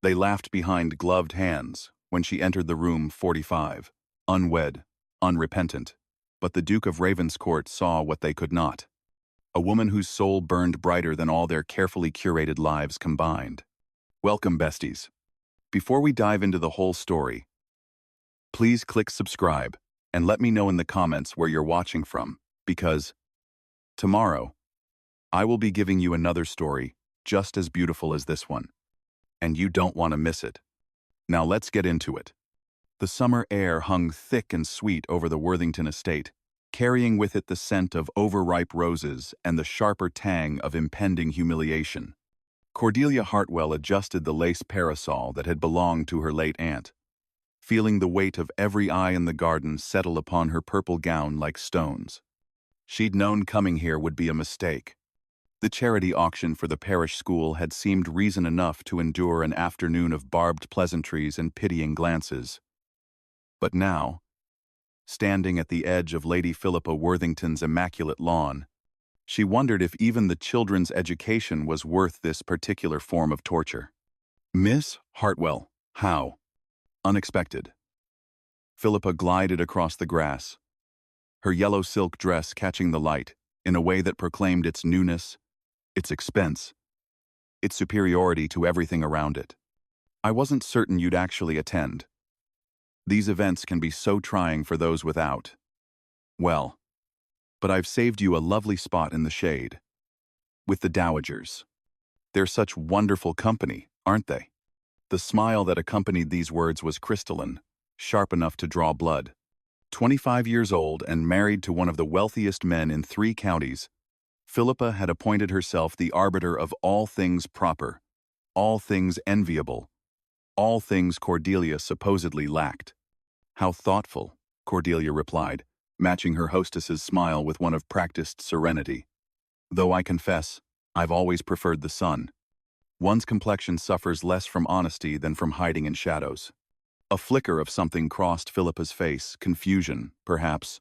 They laughed behind gloved hands when she entered the room 45, unwed, unrepentant. But the Duke of Ravenscourt saw what they could not. A woman whose soul burned brighter than all their carefully curated lives combined. Welcome, besties. Before we dive into the whole story, please click subscribe and let me know in the comments where you're watching from, because tomorrow, I will be giving you another story just as beautiful as this one, and you don't want to miss it. Now let's get into it. The summer air hung thick and sweet over the Worthington estate, carrying with it the scent of overripe roses and the sharper tang of impending humiliation. Cordelia Hartwell adjusted the lace parasol that had belonged to her late aunt, feeling the weight of every eye in the garden settle upon her purple gown like stones. She'd known coming here would be a mistake. The charity auction for the parish school had seemed reason enough to endure an afternoon of barbed pleasantries and pitying glances. But now, standing at the edge of Lady Philippa Worthington's immaculate lawn, she wondered if even the children's education was worth this particular form of torture. "Miss Hartwell, how?" Unexpected. Philippa glided across the grass, her yellow silk dress catching the light in a way that proclaimed its newness, its expense, its superiority to everything around it. "I wasn't certain you'd actually attend. These events can be so trying for those without. Well, but I've saved you a lovely spot in the shade. With the dowagers. They're such wonderful company, aren't they?" The smile that accompanied these words was crystalline, sharp enough to draw blood. 25 years old and married to one of the wealthiest men in 3 counties, Philippa had appointed herself the arbiter of all things proper, all things enviable, all things Cordelia supposedly lacked. "How thoughtful," Cordelia replied, matching her hostess's smile with one of practiced serenity. "Though I confess, I've always preferred the sun. One's complexion suffers less from honesty than from hiding in shadows." A flicker of something crossed Philippa's face, confusion, perhaps,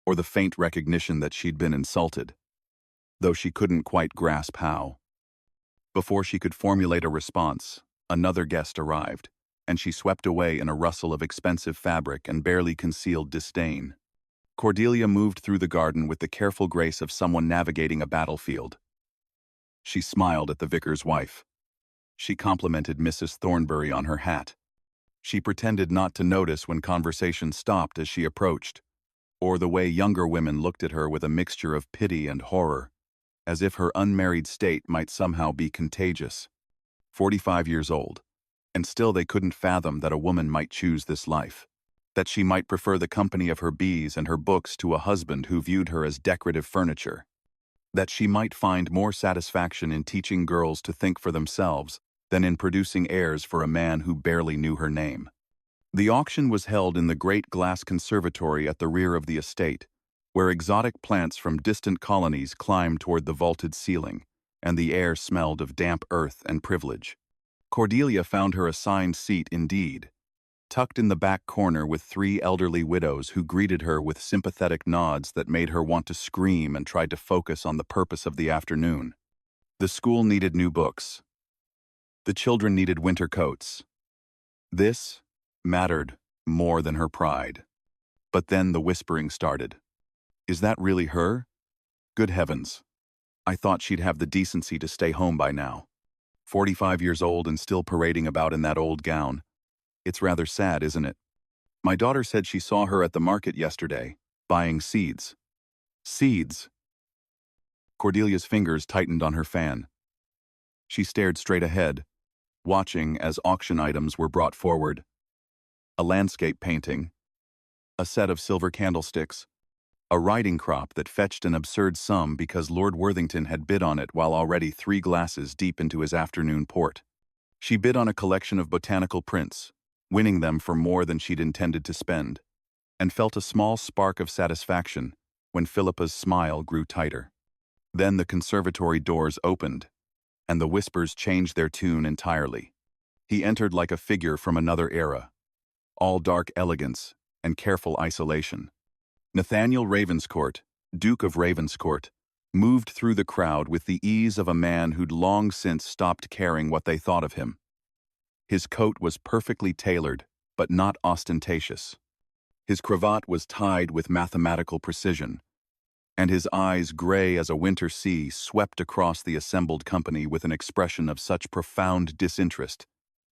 or the faint recognition that she'd been insulted, though she couldn't quite grasp how. Before she could formulate a response, another guest arrived, and she swept away in a rustle of expensive fabric and barely concealed disdain. Cordelia moved through the garden with the careful grace of someone navigating a battlefield. She smiled at the vicar's wife. She complimented Mrs. Thornbury on her hat. She pretended not to notice when conversation stopped as she approached, or the way younger women looked at her with a mixture of pity and horror, as if her unmarried state might somehow be contagious. 45 years old, and still they couldn't fathom that a woman might choose this life, that she might prefer the company of her bees and her books to a husband who viewed her as decorative furniture, that she might find more satisfaction in teaching girls to think for themselves than in producing heirs for a man who barely knew her name. The auction was held in the great glass conservatory at the rear of the estate, where exotic plants from distant colonies climbed toward the vaulted ceiling, and the air smelled of damp earth and privilege. Cordelia found her assigned seat indeed, tucked in the back corner with 3 elderly widows who greeted her with sympathetic nods that made her want to scream and tried to focus on the purpose of the afternoon. The school needed new books. The children needed winter coats. This mattered more than her pride. But then the whispering started. "Is that really her? Good heavens. I thought she'd have the decency to stay home by now. 45 years old and still parading about in that old gown. It's rather sad, isn't it? My daughter said she saw her at the market yesterday, buying seeds." "Seeds?" Cordelia's fingers tightened on her fan. She stared straight ahead, watching as auction items were brought forward. A landscape painting, a set of silver candlesticks, a riding crop that fetched an absurd sum because Lord Worthington had bid on it while already 3 glasses deep into his afternoon port. She bid on a collection of botanical prints, winning them for more than she'd intended to spend, and felt a small spark of satisfaction when Philippa's smile grew tighter. Then the conservatory doors opened, and the whispers changed their tune entirely. He entered like a figure from another era, all dark elegance and careful isolation. Nathaniel Ravenscourt, Duke of Ravenscourt, moved through the crowd with the ease of a man who'd long since stopped caring what they thought of him. His coat was perfectly tailored, but not ostentatious. His cravat was tied with mathematical precision, and his eyes, gray as a winter sea, swept across the assembled company with an expression of such profound disinterest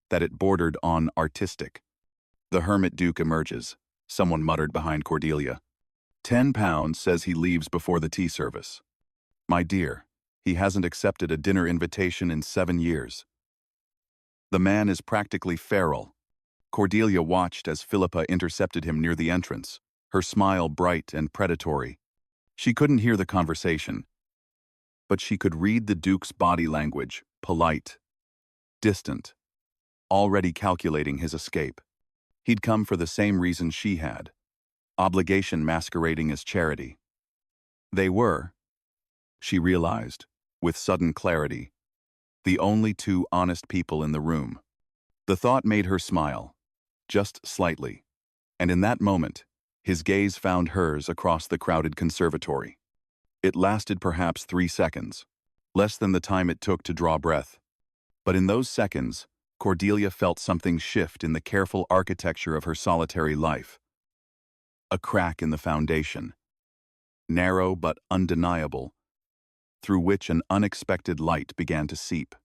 that it bordered on artistic. The hermit duke emerges, someone muttered behind Cordelia. £10 says he leaves before the tea service. My dear, he hasn't accepted a dinner invitation in 7 years. The man is practically feral. Cordelia watched as Philippa intercepted him near the entrance, her smile bright and predatory. She couldn't hear the conversation, but she could read the Duke's body language, polite, distant, already calculating his escape. He'd come for the same reason she had, obligation masquerading as charity. They were, she realized, with sudden clarity, the only two honest people in the room. The thought made her smile, just slightly, and in that moment, his gaze found hers across the crowded conservatory. It lasted perhaps 3 seconds, less than the time it took to draw breath. But in those seconds, Cordelia felt something shift in the careful architecture of her solitary life. A crack in the foundation, narrow but undeniable, through which an unexpected light began to seep.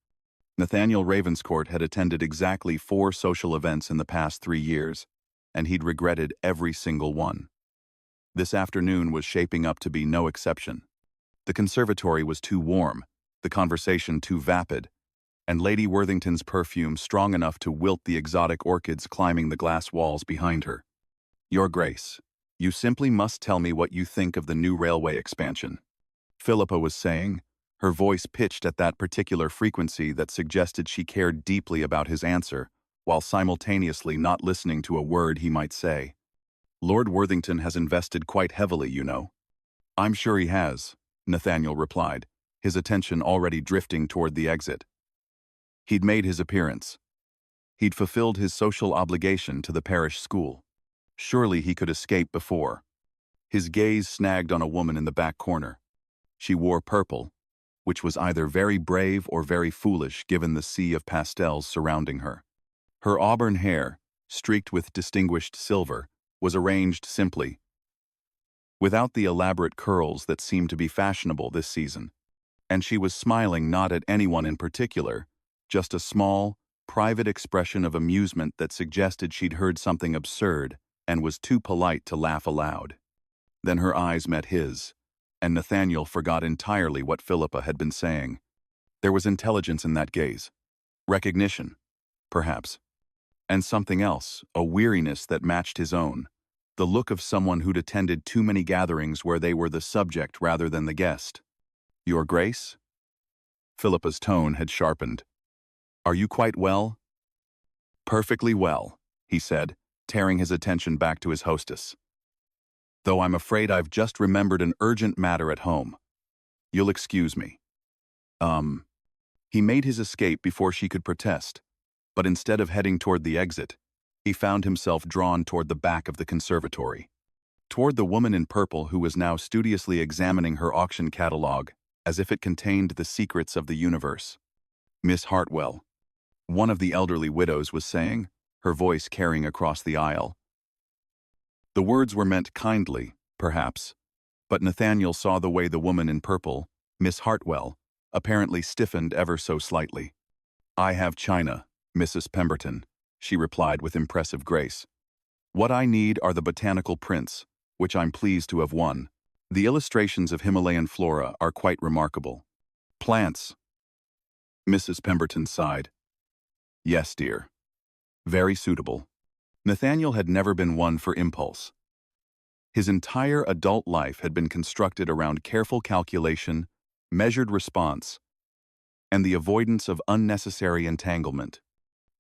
Nathaniel Ravenscourt had attended exactly 4 social events in the past 3 years, and he'd regretted every single one. This afternoon was shaping up to be no exception. The conservatory was too warm, the conversation too vapid, and Lady Worthington's perfume strong enough to wilt the exotic orchids climbing the glass walls behind her. Your Grace, you simply must tell me what you think of the new railway expansion, Philippa was saying, her voice pitched at that particular frequency that suggested she cared deeply about his answer, while simultaneously not listening to a word he might say. Lord Worthington has invested quite heavily, you know. I'm sure he has, Nathaniel replied, his attention already drifting toward the exit. He'd made his appearance. He'd fulfilled his social obligation to the parish school. Surely he could escape before. His gaze snagged on a woman in the back corner. She wore purple, which was either very brave or very foolish given the sea of pastels surrounding her. Her auburn hair, streaked with distinguished silver, was arranged simply, without the elaborate curls that seemed to be fashionable this season, and she was smiling not at anyone in particular, just a small, private expression of amusement that suggested she'd heard something absurd and was too polite to laugh aloud. Then her eyes met his, and Nathaniel forgot entirely what Philippa had been saying. There was intelligence in that gaze. Recognition, perhaps. And something else, a weariness that matched his own. The look of someone who'd attended too many gatherings where they were the subject rather than the guest. Your Grace? Philippa's tone had sharpened. Are you quite well? Perfectly well, he said, tearing his attention back to his hostess. Though I'm afraid I've just remembered an urgent matter at home. You'll excuse me. He made his escape before she could protest, but instead of heading toward the exit, he found himself drawn toward the back of the conservatory, toward the woman in purple who was now studiously examining her auction catalogue as if it contained the secrets of the universe. Miss Hartwell, one of the elderly widows was saying, her voice carrying across the aisle. The words were meant kindly, perhaps, but Nathaniel saw the way the woman in purple, Miss Hartwell, apparently stiffened ever so slightly. I have china, Mrs. Pemberton, she replied with impressive grace. What I need are the botanical prints, which I'm pleased to have won. The illustrations of Himalayan flora are quite remarkable. Plants. Mrs. Pemberton sighed. Yes, dear. Very suitable. Nathaniel had never been one for impulse. His entire adult life had been constructed around careful calculation, measured response, and the avoidance of unnecessary entanglement,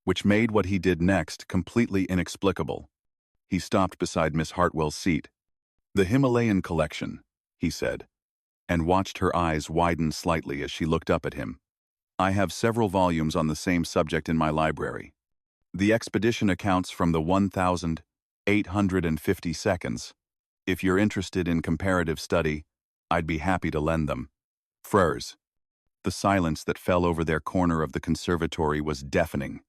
which made what he did next completely inexplicable. He stopped beside Miss Hartwell's seat. The Himalayan collection, he said, and watched her eyes widen slightly as she looked up at him. I have several volumes on the same subject in my library. The expedition accounts from the 1,850 seconds. If you're interested in comparative study, I'd be happy to lend them. Frères. The silence that fell over their corner of the conservatory was deafening.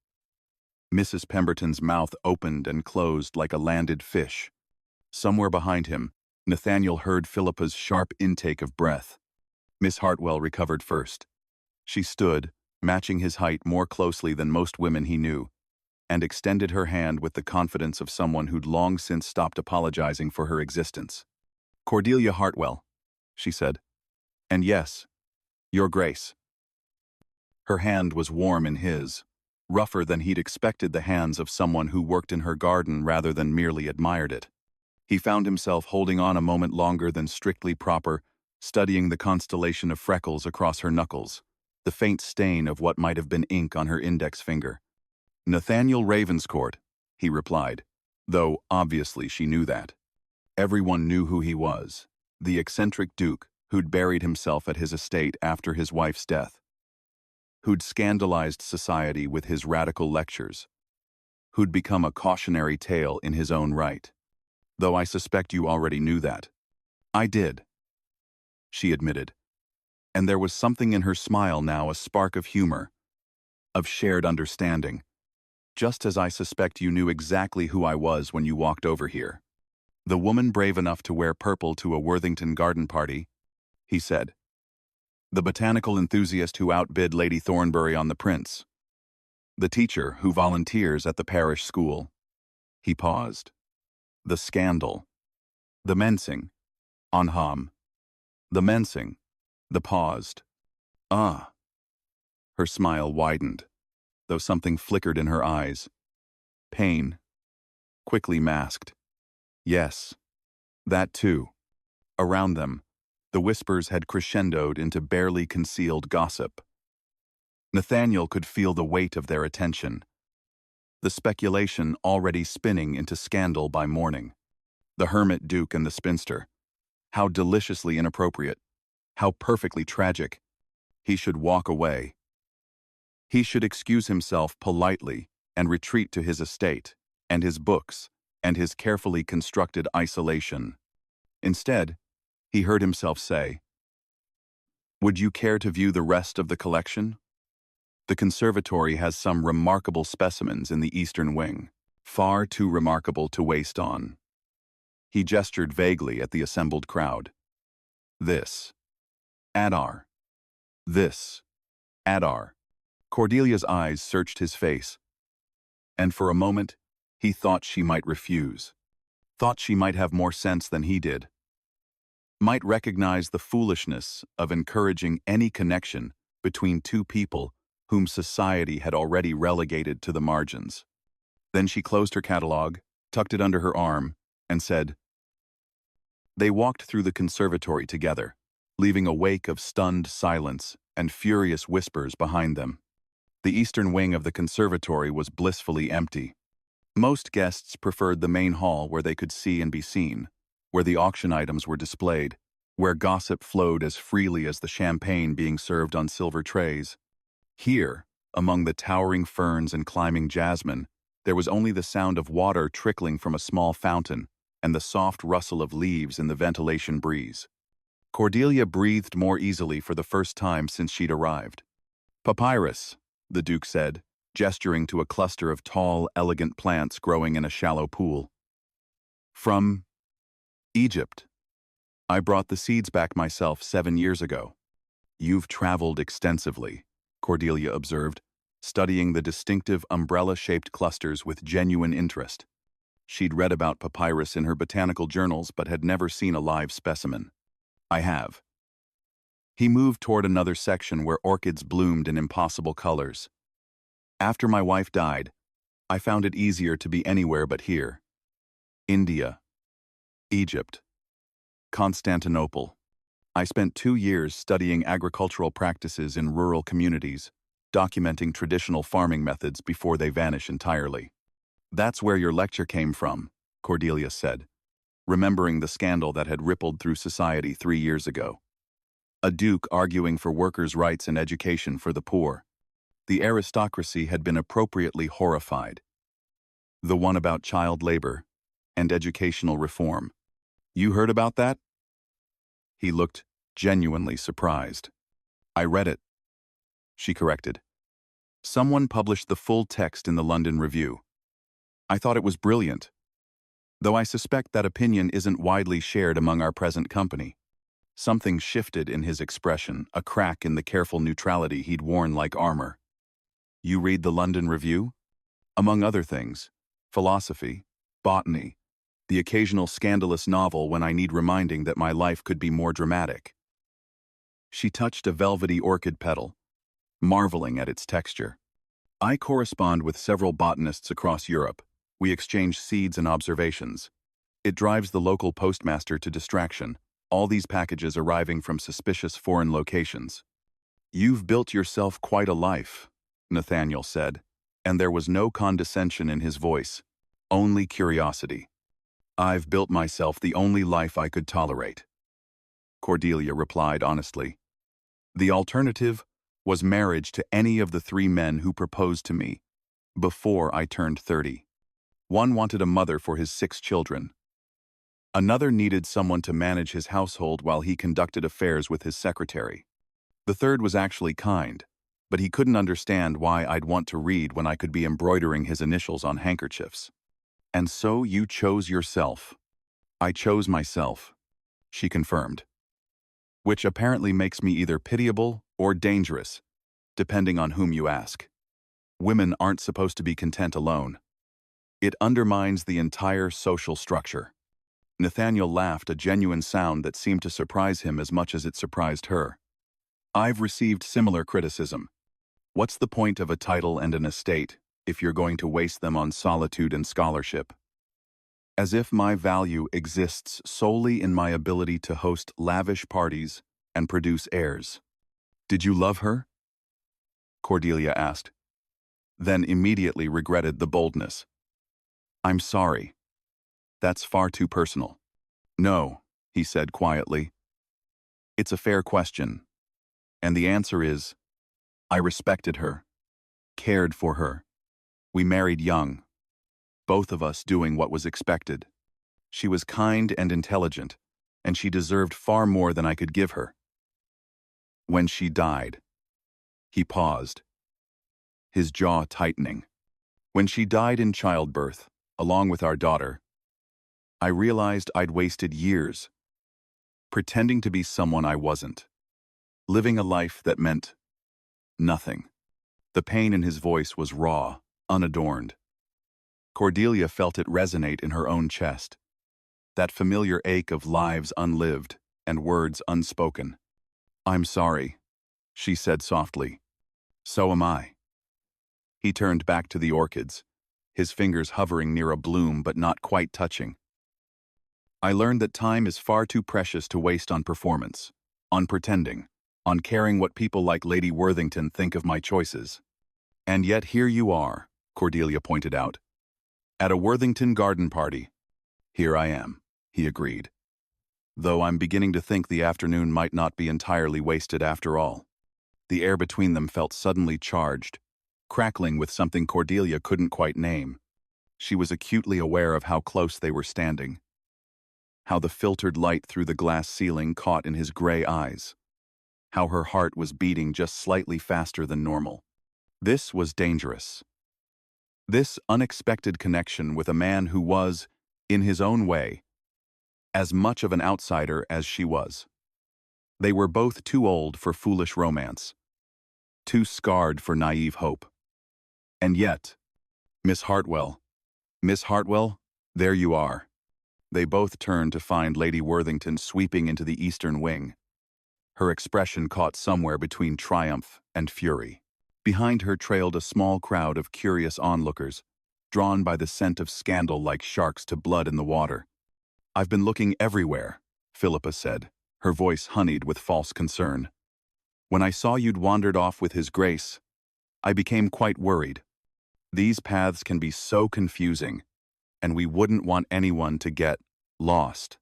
Mrs. Pemberton's mouth opened and closed like a landed fish. Somewhere behind him, Nathaniel heard Philippa's sharp intake of breath. Miss Hartwell recovered first. She stood, matching his height more closely than most women he knew, and extended her hand with the confidence of someone who'd long since stopped apologizing for her existence. "Cordelia Hartwell," she said. "And yes, Your Grace." Her hand was warm in his, rougher than he'd expected the hands of someone who worked in her garden rather than merely admired it. He found himself holding on a moment longer than strictly proper, studying the constellation of freckles across her knuckles, the faint stain of what might have been ink on her index finger. "Nathaniel Ravenscourt," he replied, though obviously she knew that. Everyone knew who he was, the eccentric duke who'd buried himself at his estate after his wife's death, who'd scandalized society with his radical lectures, who'd become a cautionary tale in his own right. "Though I suspect you already knew that." "I did," she admitted, and there was something in her smile now, a spark of humor, of shared understanding. "Just as I suspect you knew exactly who I was when you walked over here. The woman brave enough to wear purple to a Worthington garden party," he said. "The botanical enthusiast who outbid Lady Thornbury on the Prince. The teacher who volunteers at the parish school." He paused. "The scandal. The mensing. Anham. The mensing." The paused. "Ah." Her smile widened, though something flickered in her eyes. Pain. Quickly masked. "Yes. That too." Around them, the whispers had crescendoed into barely concealed gossip. Nathaniel could feel the weight of their attention, the speculation already spinning into scandal by morning. The hermit duke and the spinster. How deliciously inappropriate. How perfectly tragic. He should walk away. He should excuse himself politely and retreat to his estate, and his books, and his carefully constructed isolation. Instead, he heard himself say, "Would you care to view the rest of the collection? The conservatory has some remarkable specimens in the eastern wing, far too remarkable to waste on." He gestured vaguely at the assembled crowd. "This. Adar. This. Adar." Cordelia's eyes searched his face, and for a moment, he thought she might refuse. Thought she might have more sense than he did. Might recognize the foolishness of encouraging any connection between two people whom society had already relegated to the margins. Then she closed her catalog, tucked it under her arm, and said. They walked through the conservatory together, leaving a wake of stunned silence and furious whispers behind them. The eastern wing of the conservatory was blissfully empty. Most guests preferred the main hall where they could see and be seen, where the auction items were displayed, where gossip flowed as freely as the champagne being served on silver trays. Here, among the towering ferns and climbing jasmine, there was only the sound of water trickling from a small fountain and the soft rustle of leaves in the ventilation breeze. Cordelia breathed more easily for the first time since she'd arrived. "Papyrus," the Duke said, gesturing to a cluster of tall, elegant plants growing in a shallow pool. "From Egypt. I brought the seeds back myself 7 years ago." "You've traveled extensively," Cordelia observed, studying the distinctive umbrella-shaped clusters with genuine interest. She'd read about papyrus in her botanical journals but had never seen a live specimen. "I have." He moved toward another section where orchids bloomed in impossible colors. "After my wife died, I found it easier to be anywhere but here. India. Egypt. Constantinople. I spent 2 years studying agricultural practices in rural communities, documenting traditional farming methods before they vanish entirely." "That's where your lecture came from," Cordelia said, remembering the scandal that had rippled through society 3 years ago. A duke arguing for workers' rights and education for the poor. The aristocracy had been appropriately horrified. The one about child labor and educational reform. "You heard about that?" He looked genuinely surprised. "I read it," she corrected. Someone published the full text in the London Review. I thought it was brilliant, though I suspect that opinion isn't widely shared among our present company. Something shifted in his expression, a crack in the careful neutrality he'd worn like armor. You read the London Review? Among other things, philosophy, botany, the occasional scandalous novel when I need reminding that my life could be more dramatic. She touched a velvety orchid petal, marveling at its texture. I correspond with several botanists across Europe. We exchange seeds and observations. It drives the local postmaster to distraction, all these packages arriving from suspicious foreign locations. You've built yourself quite a life, Nathaniel said, and there was no condescension in his voice, only curiosity. I've built myself the only life I could tolerate. Cordelia replied honestly. The alternative was marriage to any of the 3 men who proposed to me before I turned 30. One wanted a mother for his 6 children. Another needed someone to manage his household while he conducted affairs with his secretary. The third was actually kind, but he couldn't understand why I'd want to read when I could be embroidering his initials on handkerchiefs. And so you chose yourself. I chose myself, she confirmed. Which apparently makes me either pitiable or dangerous, depending on whom you ask. Women aren't supposed to be content alone. It undermines the entire social structure. Nathaniel laughed, a genuine sound that seemed to surprise him as much as it surprised her. I've received similar criticism. What's the point of a title and an estate if you're going to waste them on solitude and scholarship? As if my value exists solely in my ability to host lavish parties and produce heirs. Did you love her? Cordelia asked, then immediately regretted the boldness. I'm sorry. That's far too personal. No, he said quietly. It's a fair question. And the answer is, I respected her, cared for her. We married young, both of us doing what was expected. She was kind and intelligent, and she deserved far more than I could give her. When she died, he paused, his jaw tightening. When she died in childbirth, along with our daughter, I realized I'd wasted years, pretending to be someone I wasn't, living a life that meant nothing. The pain in his voice was raw, unadorned. Cordelia felt it resonate in her own chest, that familiar ache of lives unlived and words unspoken. I'm sorry, she said softly. So am I. He turned back to the orchids, his fingers hovering near a bloom but not quite touching. I learned that time is far too precious to waste on performance, on pretending, on caring what people like Lady Worthington think of my choices. And yet here you are, Cordelia pointed out. At a Worthington garden party. Here I am, he agreed. Though I'm beginning to think the afternoon might not be entirely wasted after all. The air between them felt suddenly charged, crackling with something Cordelia couldn't quite name. She was acutely aware of how close they were standing, how the filtered light through the glass ceiling caught in his gray eyes, how her heart was beating just slightly faster than normal. This was dangerous. This unexpected connection with a man who was, in his own way, as much of an outsider as she was. They were both too old for foolish romance, too scarred for naive hope. And yet, Miss Hartwell, there you are. They both turned to find Lady Worthington sweeping into the eastern wing. Her expression caught somewhere between triumph and fury. Behind her trailed a small crowd of curious onlookers, drawn by the scent of scandal like sharks to blood in the water. I've been looking everywhere, Philippa said, her voice honeyed with false concern. When I saw you'd wandered off with His Grace, I became quite worried. These paths can be so confusing, and we wouldn't want anyone to get lost.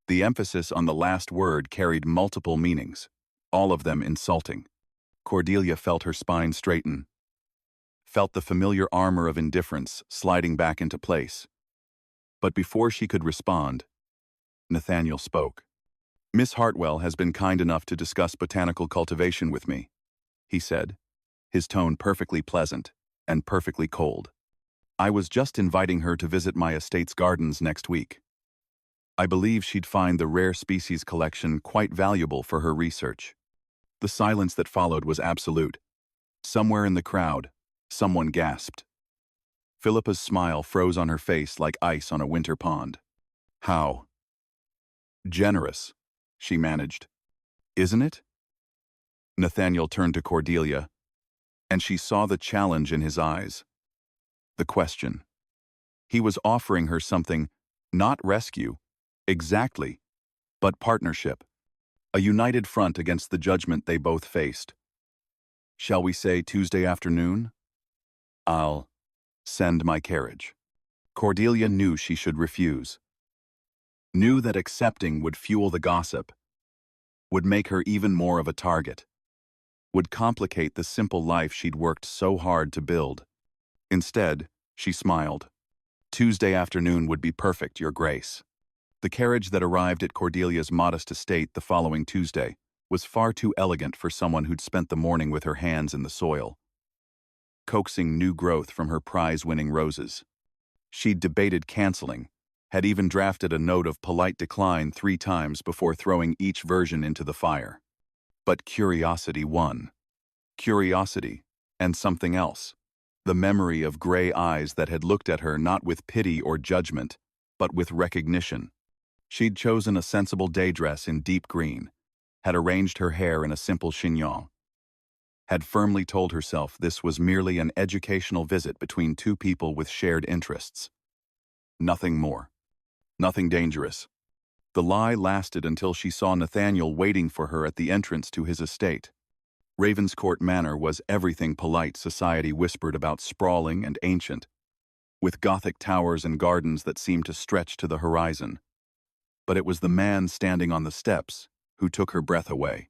The emphasis on the last word carried multiple meanings, all of them insulting. Cordelia felt her spine straighten, felt the familiar armor of indifference sliding back into place. But before she could respond, Nathaniel spoke. Miss Hartwell has been kind enough to discuss botanical cultivation with me, he said. his tone perfectly pleasant and perfectly cold. I was just inviting her to visit my estate's gardens next week. I believe she'd find the rare species collection quite valuable for her research. The silence that followed was absolute. Somewhere in the crowd, someone gasped. Philippa's smile froze on her face like ice on a winter pond. How generous, she managed. Isn't it? Nathaniel turned to Cordelia, and she saw the challenge in his eyes. The question. He was offering her something, not rescue, exactly, but partnership, a united front against the judgment they both faced. Shall we say Tuesday afternoon? I'll send my carriage. Cordelia knew she should refuse. Knew that accepting would fuel the gossip, would make her even more of a target, would complicate the simple life she'd worked so hard to build. Instead, she smiled. Tuesday afternoon would be perfect, Your Grace. The carriage that arrived at Cordelia's modest estate the following Tuesday was far too elegant for someone who'd spent the morning with her hands in the soil, coaxing new growth from her prize-winning roses. She'd debated canceling, had even drafted a note of polite decline 3 times before throwing each version into the fire. But curiosity won. Curiosity, and something else. The memory of gray eyes that had looked at her not with pity or judgment, but with recognition. She'd chosen a sensible day dress in deep green, had arranged her hair in a simple chignon, had firmly told herself this was merely an educational visit between 2 people with shared interests. Nothing more. Nothing dangerous. The lie lasted until she saw Nathaniel waiting for her at the entrance to his estate. Ravenscourt Manor was everything polite society whispered about, sprawling and ancient, with Gothic towers and gardens that seemed to stretch to the horizon. But it was the man standing on the steps who took her breath away.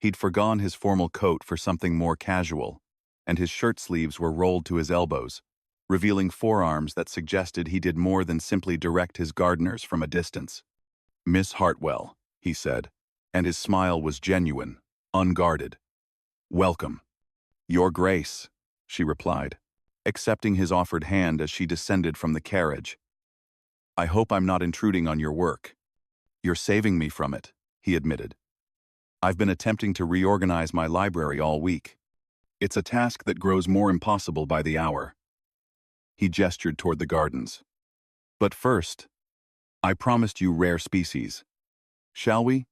He'd forgone his formal coat for something more casual, and his shirt sleeves were rolled to his elbows, revealing forearms that suggested he did more than simply direct his gardeners from a distance. Miss Hartwell, he said, and his smile was genuine, unguarded. Welcome. Your Grace, she replied, accepting his offered hand as she descended from the carriage. I hope I'm not intruding on your work. You're saving me from it, he admitted. I've been attempting to reorganize my library all week. It's a task that grows more impossible by the hour. He gestured toward the gardens. But first, I promised you rare species. Shall we?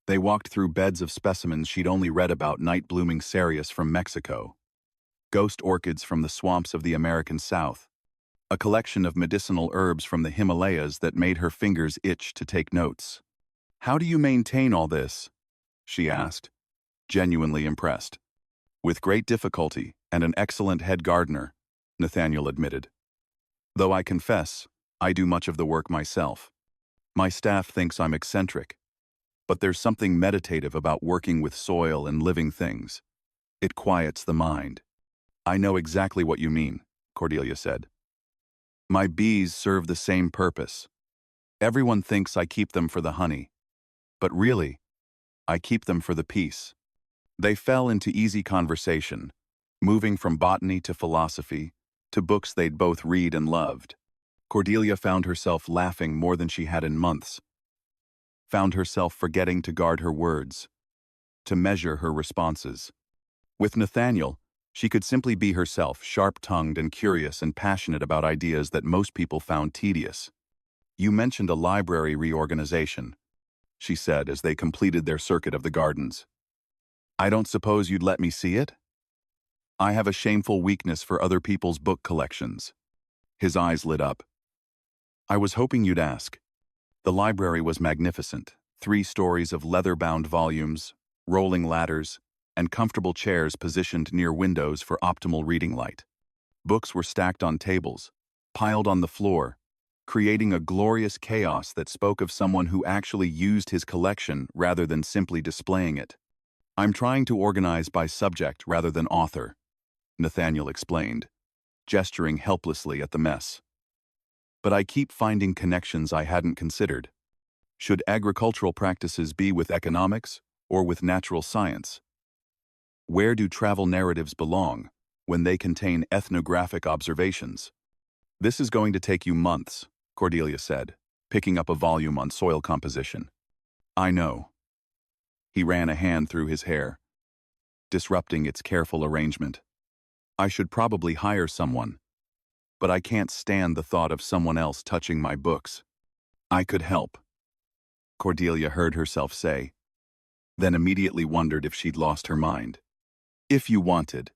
They walked through beds of specimens she'd only read about: night-blooming cereus from Mexico, ghost orchids from the swamps of the American South, a collection of medicinal herbs from the Himalayas that made her fingers itch to take notes. How do you maintain all this? She asked, genuinely impressed. With great difficulty and an excellent head gardener, Nathaniel admitted. Though I confess, I do much of the work myself. My staff thinks I'm eccentric, but there's something meditative about working with soil and living things. It quiets the mind. I know exactly what you mean, Cordelia said. My bees serve the same purpose. Everyone thinks I keep them for the honey, but really, I keep them for the peace. They fell into easy conversation, moving from botany to philosophy, to books they'd both read and loved. Cordelia found herself laughing more than she had in months, found herself forgetting to guard her words, to measure her responses. With Nathaniel, she could simply be herself, sharp-tongued and curious and passionate about ideas that most people found tedious. You mentioned a library reorganization, she said as they completed their circuit of the gardens. I don't suppose you'd let me see it? I have a shameful weakness for other people's book collections. His eyes lit up. I was hoping you'd ask. The library was magnificent. 3 stories of leather-bound volumes, rolling ladders, and comfortable chairs positioned near windows for optimal reading light. Books were stacked on tables, piled on the floor, creating a glorious chaos that spoke of someone who actually used his collection rather than simply displaying it. I'm trying to organize by subject rather than author, Nathaniel explained, gesturing helplessly at the mess. But I keep finding connections I hadn't considered. Should agricultural practices be with economics or with natural science? Where do travel narratives belong when they contain ethnographic observations? This is going to take you months, Cordelia said, picking up a volume on soil composition. I know. He ran a hand through his hair, disrupting its careful arrangement. I should probably hire someone, but I can't stand the thought of someone else touching my books. I could help, Cordelia heard herself say, then immediately wondered if she'd lost her mind. If you wanted.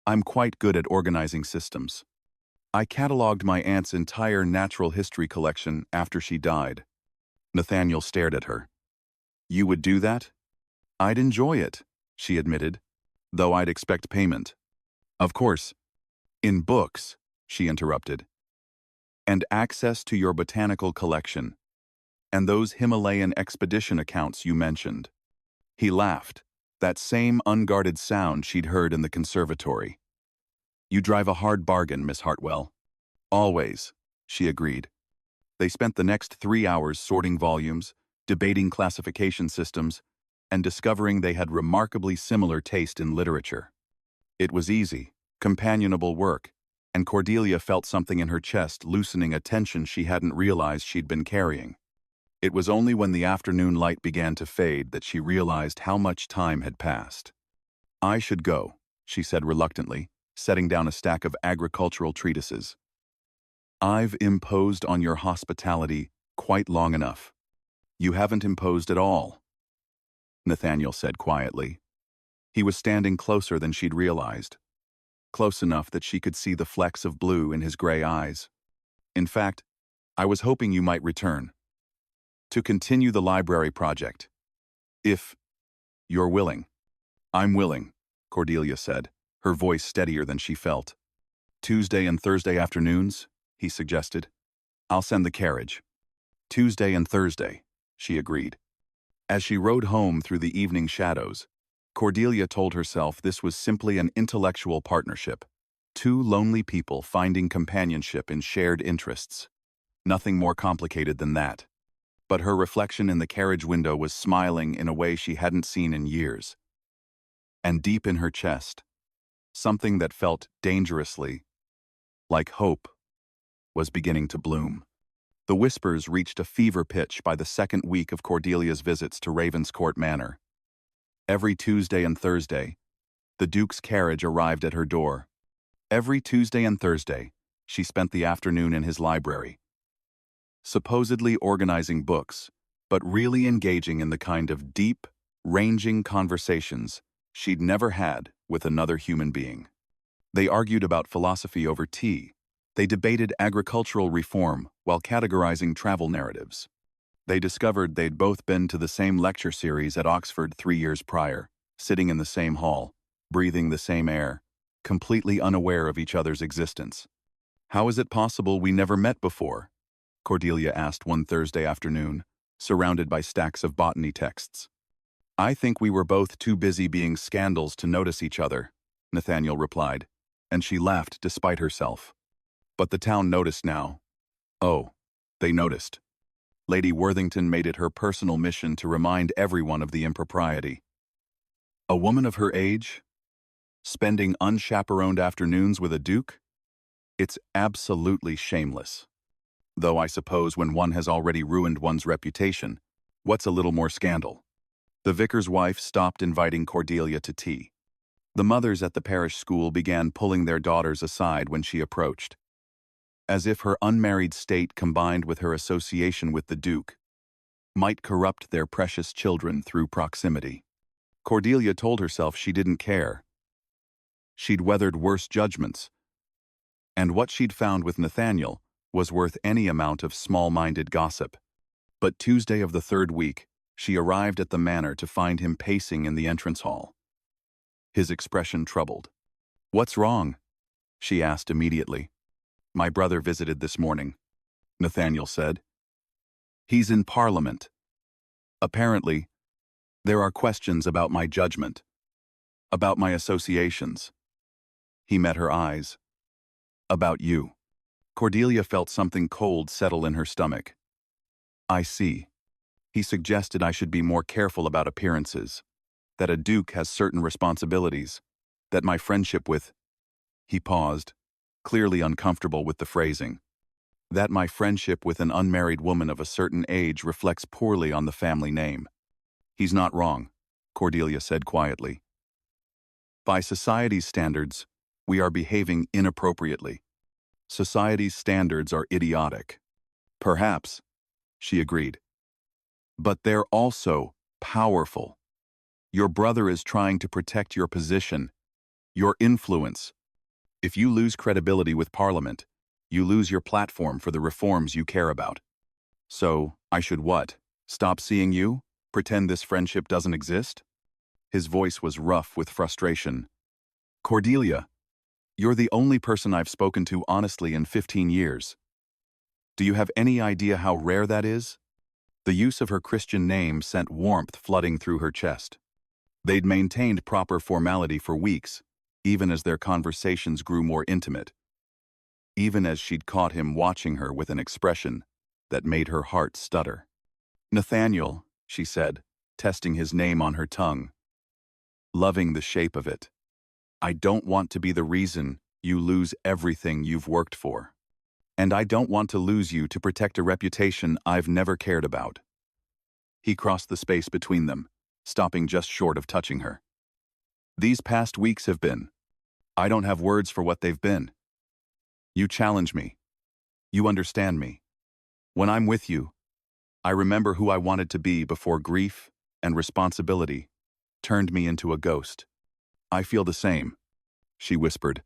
I'm quite good at organizing systems. I catalogued my aunt's entire natural history collection after she died. Nathaniel stared at her. You would do that? I'd enjoy it, she admitted, though I'd expect payment. Of course. In books, she interrupted. And access to your botanical collection. And those Himalayan expedition accounts you mentioned. He laughed, that same unguarded sound she'd heard in the conservatory. You drive a hard bargain, Miss Hartwell. Always, she agreed. They spent the next 3 hours sorting volumes, debating classification systems, and discovering they had remarkably similar taste in literature. It was easy, companionable work, and Cordelia felt something in her chest loosening a tension she hadn't realized she'd been carrying. It was only when the afternoon light began to fade that she realized how much time had passed. I should go, she said reluctantly, setting down a stack of agricultural treatises. I've imposed on your hospitality quite long enough. You haven't imposed at all, Nathaniel said quietly. He was standing closer than she'd realized, close enough that she could see the flecks of blue in his gray eyes. In fact, I was hoping you might return. To continue the library project. If you're willing. I'm willing, Cordelia said, her voice steadier than she felt. Tuesday and Thursday afternoons, he suggested. I'll send the carriage. Tuesday and Thursday, she agreed. As she rode home through the evening shadows, Cordelia told herself this was simply an intellectual partnership. Two lonely people finding companionship in shared interests. Nothing more complicated than that. But her reflection in the carriage window was smiling in a way she hadn't seen in years. And deep in her chest, something that felt dangerously like hope was beginning to bloom. The whispers reached a fever pitch by the second week of Cordelia's visits to Ravenscourt Manor. Every Tuesday and Thursday, the Duke's carriage arrived at her door. Every Tuesday and Thursday, she spent the afternoon in his library, supposedly organizing books, but really engaging in the kind of deep, ranging conversations she'd never had with another human being. They argued about philosophy over tea. They debated agricultural reform while categorizing travel narratives. They discovered they'd both been to the same lecture series at Oxford 3 years prior, sitting in the same hall, breathing the same air, completely unaware of each other's existence. How is it possible we never met before? Cordelia asked one Thursday afternoon, surrounded by stacks of botany texts. I think we were both too busy being scandals to notice each other, Nathaniel replied, and she laughed despite herself. But the town noticed now. Oh, they noticed. Lady Worthington made it her personal mission to remind everyone of the impropriety. A woman of her age? Spending unchaperoned afternoons with a duke? It's absolutely shameless. Though I suppose when one has already ruined one's reputation, what's a little more scandal? The vicar's wife stopped inviting Cordelia to tea. The mothers at the parish school began pulling their daughters aside when she approached, as if her unmarried state combined with her association with the Duke might corrupt their precious children through proximity. Cordelia told herself she didn't care. She'd weathered worse judgments, and what she'd found with Nathaniel was worth any amount of small-minded gossip. But Tuesday of the third week, she arrived at the manor to find him pacing in the entrance hall. His expression troubled. What's wrong? She asked immediately. My brother visited this morning, Nathaniel said. He's in Parliament. Apparently, there are questions about my judgment, about my associations. He met her eyes. About you. Cordelia felt something cold settle in her stomach. I see. He suggested I should be more careful about appearances. that a duke has certain responsibilities, that my friendship with—" He paused, clearly uncomfortable with the phrasing. "That my friendship with an unmarried woman of a certain age reflects poorly on the family name." "He's not wrong," Cordelia said quietly. "By society's standards, we are behaving inappropriately. Society's standards are idiotic." "Perhaps," she agreed. "But they're also powerful. Your brother is trying to protect your position, your influence. If you lose credibility with Parliament, you lose your platform for the reforms you care about. So, I should what? Stop seeing you? Pretend this friendship doesn't exist?" His voice was rough with frustration. "Cordelia, you're the only person I've spoken to honestly in 15 years. Do you have any idea how rare that is?" The use of her Christian name sent warmth flooding through her chest. They'd maintained proper formality for weeks, even as their conversations grew more intimate. Even as she'd caught him watching her with an expression that made her heart stutter. "Nathaniel," she said, testing his name on her tongue, loving the shape of it. "I don't want to be the reason you lose everything you've worked for. And I don't want to lose you to protect a reputation I've never cared about." He crossed the space between them, stopping just short of touching her. "These past weeks have been. I don't have words for what they've been. You challenge me. You understand me. When I'm with you, I remember who I wanted to be before grief and responsibility turned me into a ghost." "I feel the same," she whispered.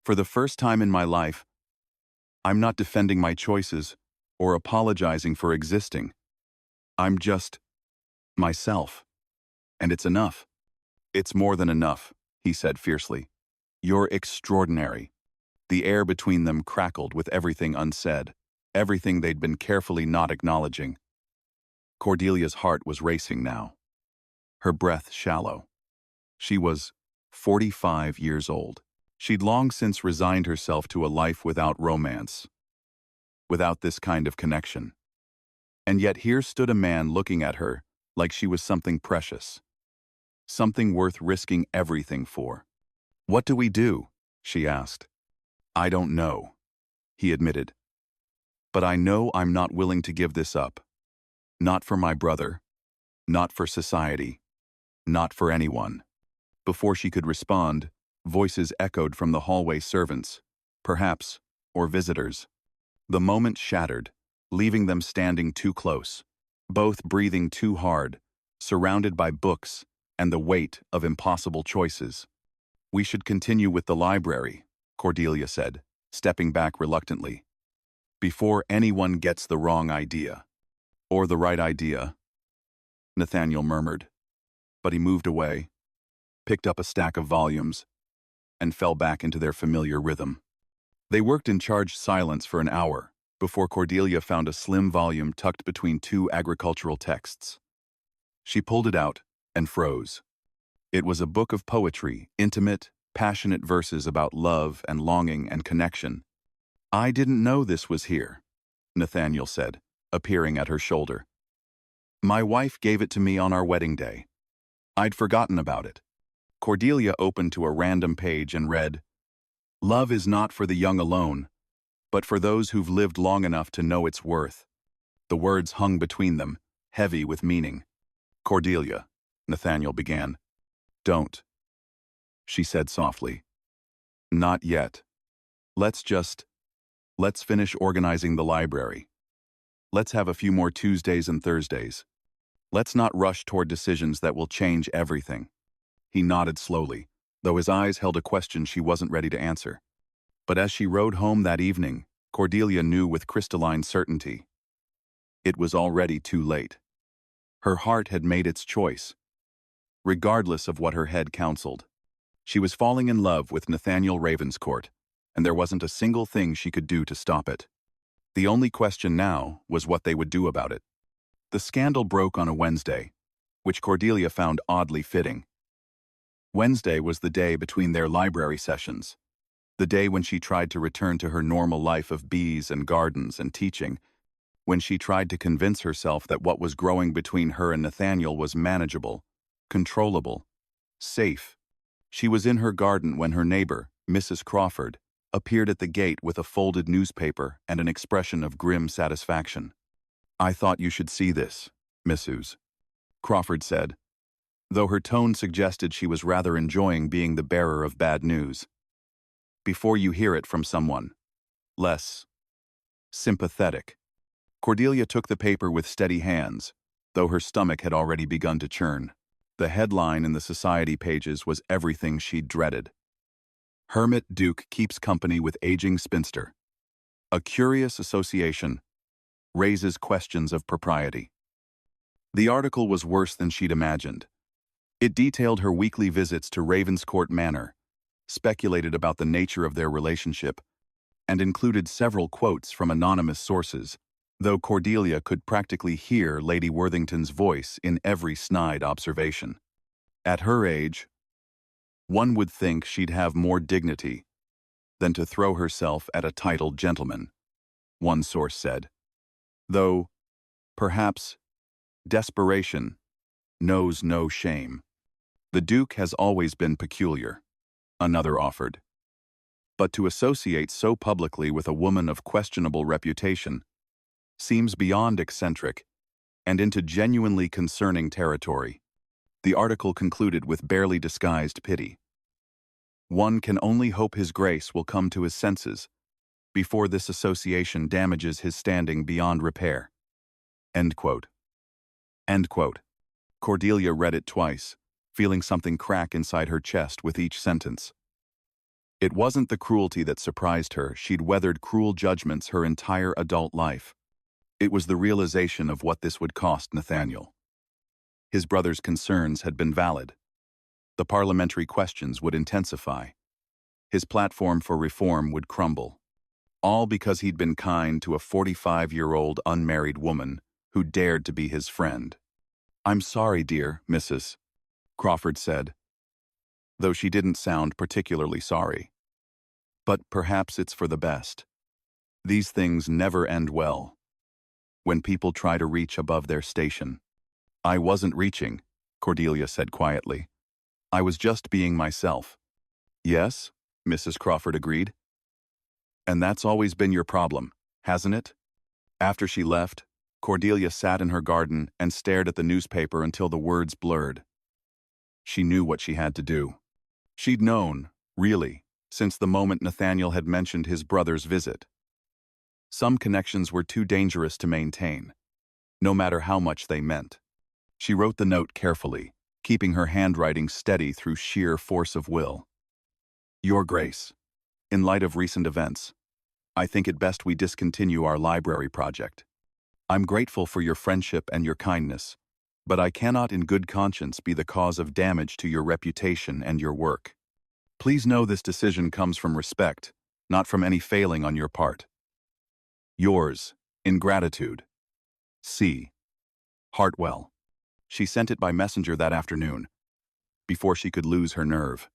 "For the first time in my life, I'm not defending my choices or apologizing for existing. I'm just myself. And it's enough." "It's more than enough," he said fiercely. "You're extraordinary." The air between them crackled with everything unsaid, everything they'd been carefully not acknowledging. Cordelia's heart was racing now, her breath shallow. She was 45 years old. She'd long since resigned herself to a life without romance, without this kind of connection. And yet here stood a man looking at her like she was something precious, something worth risking everything for. "What do we do?" she asked. "I don't know," he admitted. "But I know I'm not willing to give this up. Not for my brother, not for society, not for anyone." Before she could respond, voices echoed from the hallway servants, perhaps, or visitors. The moment shattered, leaving them standing too close, both breathing too hard, surrounded by books and the weight of impossible choices. "We should continue with the library," Cordelia said, stepping back reluctantly. "Before anyone gets the wrong idea." "Or the right idea," Nathaniel murmured. But he moved away, picked up a stack of volumes, and fell back into their familiar rhythm. They worked in charged silence for an hour before Cordelia found a slim volume tucked between two agricultural texts. She pulled it out and froze. It was a book of poetry, intimate, passionate verses about love and longing and connection. "I didn't know this was here," Nathaniel said, appearing at her shoulder. "My wife gave it to me on our wedding day. I'd forgotten about it." Cordelia opened to a random page and read, "Love is not for the young alone, but for those who've lived long enough to know its worth." The words hung between them, heavy with meaning. "Cordelia," Nathaniel began. "Don't," she said softly. "Not yet. Let's finish organizing the library. Let's have a few more Tuesdays and Thursdays. Let's not rush toward decisions that will change everything." He nodded slowly, though his eyes held a question she wasn't ready to answer. But as she rode home that evening, Cordelia knew with crystalline certainty. It was already too late. Her heart had made its choice, regardless of what her head counseled. She was falling in love with Nathaniel Ravenscourt, and there wasn't a single thing she could do to stop it. The only question now was what they would do about it. The scandal broke on a Wednesday, which Cordelia found oddly fitting. Wednesday was the day between their library sessions, the day when she tried to return to her normal life of bees and gardens and teaching, when she tried to convince herself that what was growing between her and Nathaniel was manageable, controllable, safe. She was in her garden when her neighbor, Mrs. Crawford, appeared at the gate with a folded newspaper and an expression of grim satisfaction. "I thought you should see this, Mrs. Crawford said, though her tone suggested she was rather enjoying being the bearer of bad news. "Before you hear it from someone less sympathetic." Cordelia took the paper with steady hands, though her stomach had already begun to churn. The headline in the society pages was everything she'd dreaded. "Hermit Duke keeps company with aging spinster. A curious association raises questions of propriety." The article was worse than she'd imagined. It detailed her weekly visits to Ravenscourt Manor, speculated about the nature of their relationship, and included several quotes from anonymous sources, though Cordelia could practically hear Lady Worthington's voice in every snide observation. At her age, one would think she'd have more dignity than to throw herself at a titled gentleman, one source said. Though, perhaps, desperation knows no shame. "The Duke has always been peculiar," another offered. "But to associate so publicly with a woman of questionable reputation seems beyond eccentric and into genuinely concerning territory." The article concluded with barely disguised pity. "One can only hope His Grace will come to his senses before this association damages his standing beyond repair." End quote. End quote. Cordelia read it twice, feeling something crack inside her chest with each sentence. It wasn't the cruelty that surprised her. She'd weathered cruel judgments her entire adult life. It was the realization of what this would cost Nathaniel. His brother's concerns had been valid. The parliamentary questions would intensify. His platform for reform would crumble. All because he'd been kind to a 45-year-old unmarried woman who dared to be his friend. "I'm sorry, dear Mrs. Crawford said, though she didn't sound particularly sorry. "But perhaps it's for the best. These things never end well when people try to reach above their station." "I wasn't reaching," Cordelia said quietly. "I was just being myself." "Yes," Mrs. Crawford agreed. "And that's always been your problem, hasn't it?" After she left, Cordelia sat in her garden and stared at the newspaper until the words blurred. She knew what she had to do. She'd known, really, since the moment Nathaniel had mentioned his brother's visit. Some connections were too dangerous to maintain, no matter how much they meant. She wrote the note carefully, keeping her handwriting steady through sheer force of will. "Your Grace, in light of recent events, I think it best we discontinue our library project. I'm grateful for your friendship and your kindness, but I cannot in good conscience be the cause of damage to your reputation and your work. Please know this decision comes from respect, not from any failing on your part. Yours, in gratitude, C. Hartwell." She sent it by messenger that afternoon, before she could lose her nerve.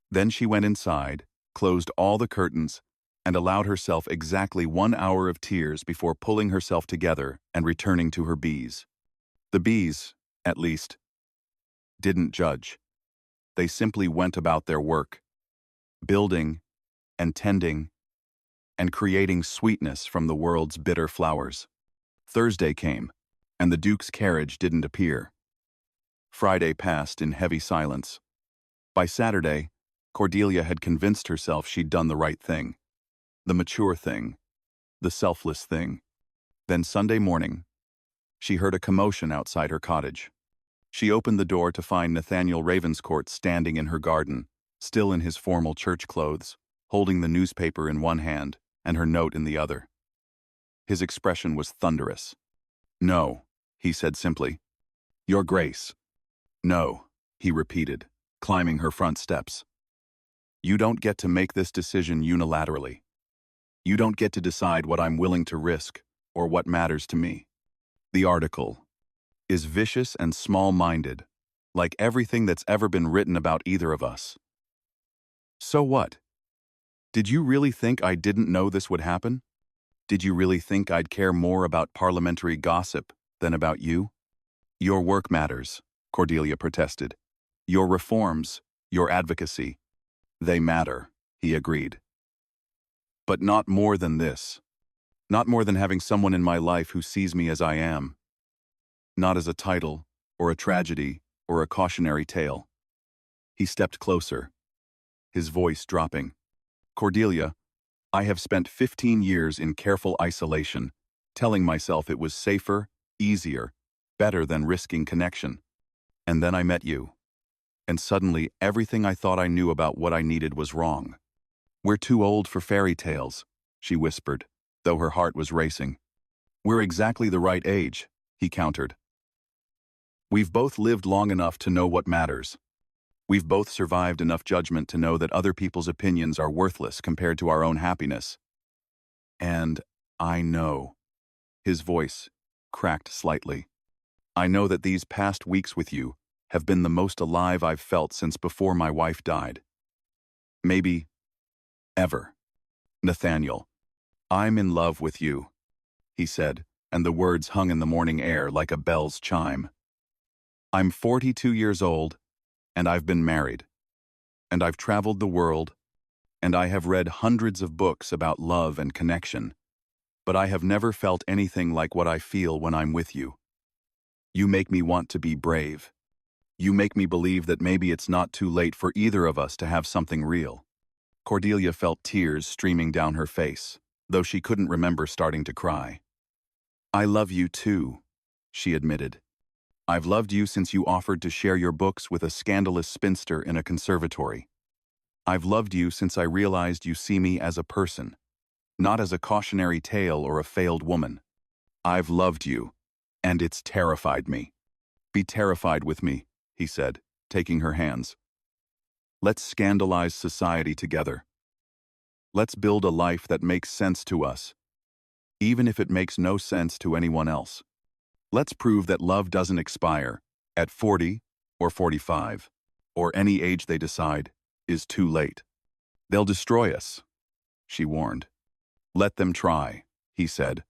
Then she went inside, closed all the curtains, and allowed herself exactly 1 hour of tears before pulling herself together and returning to her bees. The bees, at least, didn't judge. They simply went about their work, building and tending and creating sweetness from the world's bitter flowers. Thursday came, and the Duke's carriage didn't appear. Friday passed in heavy silence. By Saturday, Cordelia had convinced herself she'd done the right thing, the mature thing, the selfless thing. Then Sunday morning, she heard a commotion outside her cottage. She opened the door to find Nathaniel Ravenscourt standing in her garden, still in his formal church clothes, holding the newspaper in one hand and her note in the other. His expression was thunderous. "No," he said simply. "Your Grace." "No," he repeated, climbing her front steps. "You don't get to make this decision unilaterally. You don't get to decide what I'm willing to risk or what matters to me. The article is vicious and small-minded, like everything that's ever been written about either of us." "So what? Did you really think I didn't know this would happen? Did you really think I'd care more about parliamentary gossip than about you?" "Your work matters," Cordelia protested. Your reforms, your advocacy, they matter, he agreed. But not more than this. Not more than having someone in my life who sees me as I am. Not as a title, or a tragedy, or a cautionary tale. He stepped closer, his voice dropping. Cordelia, I have spent 15 years in careful isolation, telling myself it was safer, easier, better than risking connection. And then I met you. And suddenly, everything I thought I knew about what I needed was wrong. We're too old for fairy tales, she whispered, though her heart was racing. We're exactly the right age, he countered. We've both lived long enough to know what matters. We've both survived enough judgment to know that other people's opinions are worthless compared to our own happiness. And I know. His voice cracked slightly. I know that these past weeks with you have been the most alive I've felt since before my wife died. Maybe ever. Nathaniel, I'm in love with you, he said, and the words hung in the morning air like a bell's chime. I'm 42 years old, and I've been married, and I've traveled the world, and I have read hundreds of books about love and connection, but I have never felt anything like what I feel when I'm with you. You make me want to be brave. You make me believe that maybe it's not too late for either of us to have something real. Cordelia felt tears streaming down her face, though she couldn't remember starting to cry. I love you too, she admitted. I've loved you since you offered to share your books with a scandalous spinster in a conservatory. I've loved you since I realized you see me as a person, not as a cautionary tale or a failed woman. I've loved you, and it's terrified me. Be terrified with me, he said, taking her hands. Let's scandalize society together. Let's build a life that makes sense to us, even if it makes no sense to anyone else. Let's prove that love doesn't expire at 40 or 45, or any age they decide is too late. They'll destroy us, she warned. Let them try, he said.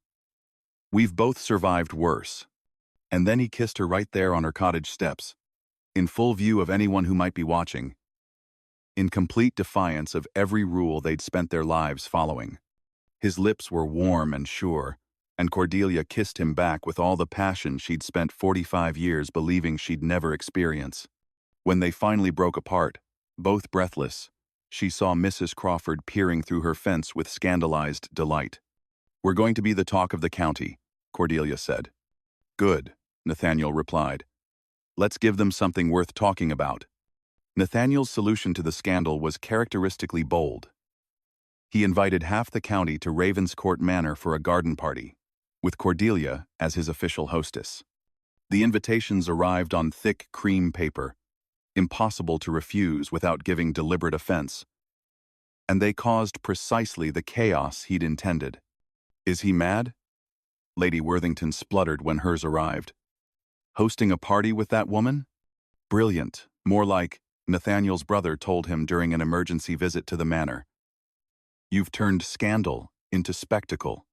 We've both survived worse. And then he kissed her right there on her cottage steps, in full view of anyone who might be watching, in complete defiance of every rule they'd spent their lives following. His lips were warm and sure, and Cordelia kissed him back with all the passion she'd spent 45 years believing she'd never experience. When they finally broke apart, both breathless, she saw Mrs. Crawford peering through her fence with scandalized delight. We're going to be the talk of the county, Cordelia said. Good, Nathaniel replied. Let's give them something worth talking about. Nathaniel's solution to the scandal was characteristically bold. He invited half the county to Ravenscourt Manor for a garden party, with Cordelia as his official hostess. The invitations arrived on thick cream paper, impossible to refuse without giving deliberate offense, and they caused precisely the chaos he'd intended. Is he mad? Lady Worthington spluttered when hers arrived. Hosting a party with that woman? Brilliant, more like, Nathaniel's brother told him during an emergency visit to the manor. You've turned scandal into spectacle.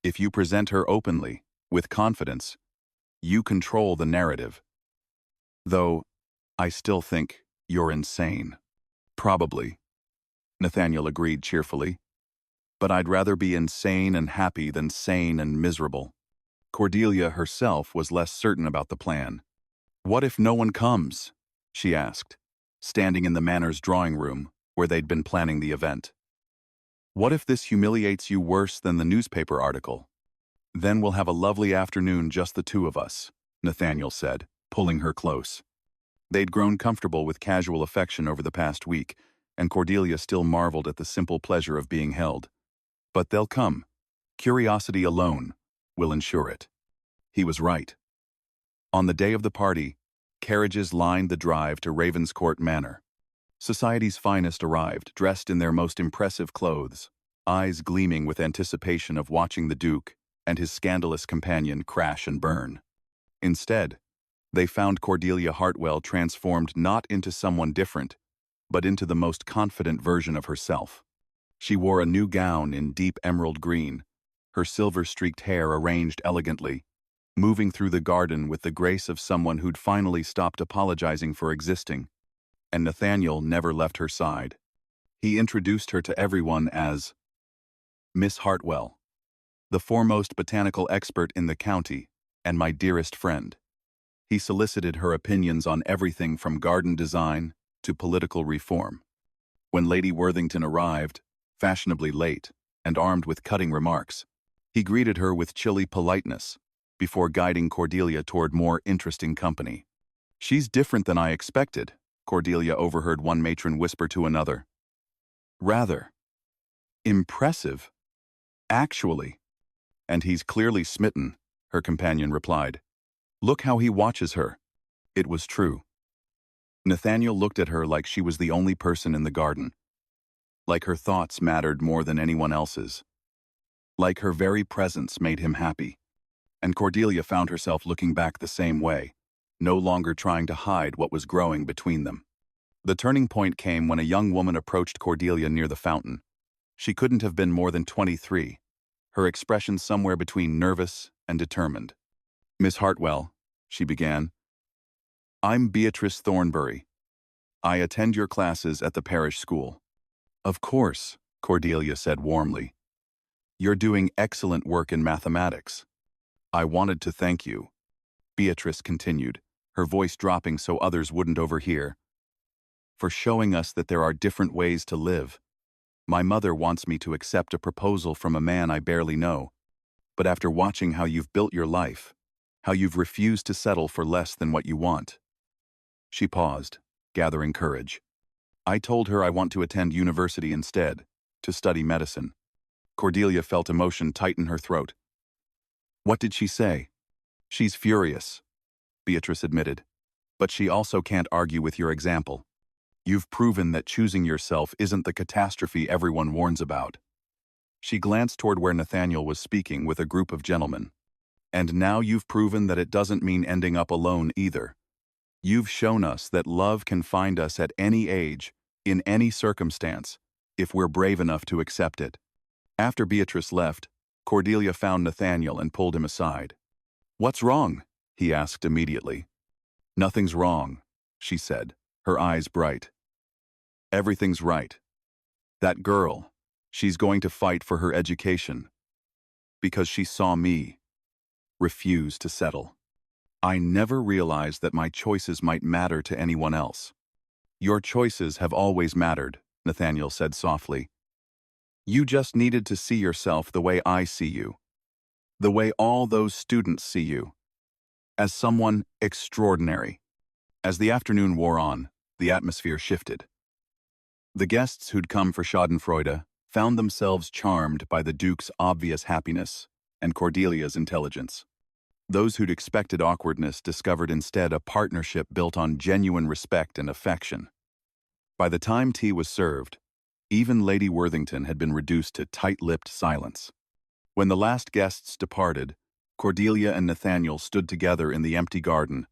If you present her openly, with confidence, you control the narrative. Though, I still think you're insane. Probably, Nathaniel agreed cheerfully. But I'd rather be insane and happy than sane and miserable. Cordelia herself was less certain about the plan. What if no one comes? She asked, standing in the manor's drawing room, where they'd been planning the event. What if this humiliates you worse than the newspaper article? Then we'll have a lovely afternoon, just the two of us, Nathaniel said, pulling her close. They'd grown comfortable with casual affection over the past week, and Cordelia still marveled at the simple pleasure of being held. But they'll come. Curiosity alone will ensure it. He was right. On the day of the party, carriages lined the drive to Ravenscourt Manor. Society's finest arrived, dressed in their most impressive clothes, eyes gleaming with anticipation of watching the Duke and his scandalous companion crash and burn. Instead, they found Cordelia Hartwell transformed not into someone different, but into the most confident version of herself. She wore a new gown in deep emerald green, her silver-streaked hair arranged elegantly, moving through the garden with the grace of someone who'd finally stopped apologizing for existing and Nathaniel never left her side. He introduced her to everyone as Miss Hartwell, the foremost botanical expert in the county, and my dearest friend. He solicited her opinions on everything from garden design to political reform. When Lady Worthington arrived, fashionably late and armed with cutting remarks, he greeted her with chilly politeness before guiding Cordelia toward more interesting company. "She's different than I expected," Cordelia overheard one matron whisper to another. "Rather impressive, actually." "And he's clearly smitten," her companion replied. "Look how he watches her." It was true. Nathaniel looked at her like she was the only person in the garden, like her thoughts mattered more than anyone else's, like her very presence made him happy. And Cordelia found herself looking back the same way, no longer trying to hide what was growing between them. The turning point came when a young woman approached Cordelia near the fountain. She couldn't have been more than 23, her expression somewhere between nervous and determined. "Miss Hartwell," she began, "I'm Beatrice Thornbury. I attend your classes at the parish school." "Of course," Cordelia said warmly. "You're doing excellent work in mathematics. I wanted to thank you," Beatrice continued, her voice dropping so others wouldn't overhear, "for showing us that there are different ways to live. My mother wants me to accept a proposal from a man I barely know, but after watching how you've built your life, how you've refused to settle for less than what you want." She paused, gathering courage. "I told her I want to attend university instead, to study medicine." Cordelia felt emotion tighten her throat. "What did she say?" "She's furious," Beatrice admitted. "But she also can't argue with your example. You've proven that choosing yourself isn't the catastrophe everyone warns about." She glanced toward where Nathaniel was speaking with a group of gentlemen. "And now you've proven that it doesn't mean ending up alone either. You've shown us that love can find us at any age, in any circumstance, if we're brave enough to accept it." After Beatrice left, Cordelia found Nathaniel and pulled him aside. "What's wrong?" he asked immediately. "Nothing's wrong," she said, her eyes bright. "Everything's right. That girl, she's going to fight for her education. Because she saw me refuse to settle. I never realized that my choices might matter to anyone else." "Your choices have always mattered," Nathaniel said softly. "You just needed to see yourself the way I see you, the way all those students see you, as someone extraordinary." As the afternoon wore on, the atmosphere shifted. The guests who'd come for schadenfreude found themselves charmed by the Duke's obvious happiness and Cordelia's intelligence. Those who'd expected awkwardness discovered instead a partnership built on genuine respect and affection. By the time tea was served, even Lady Worthington had been reduced to tight-lipped silence. When the last guests departed, Cordelia and Nathaniel stood together in the empty garden,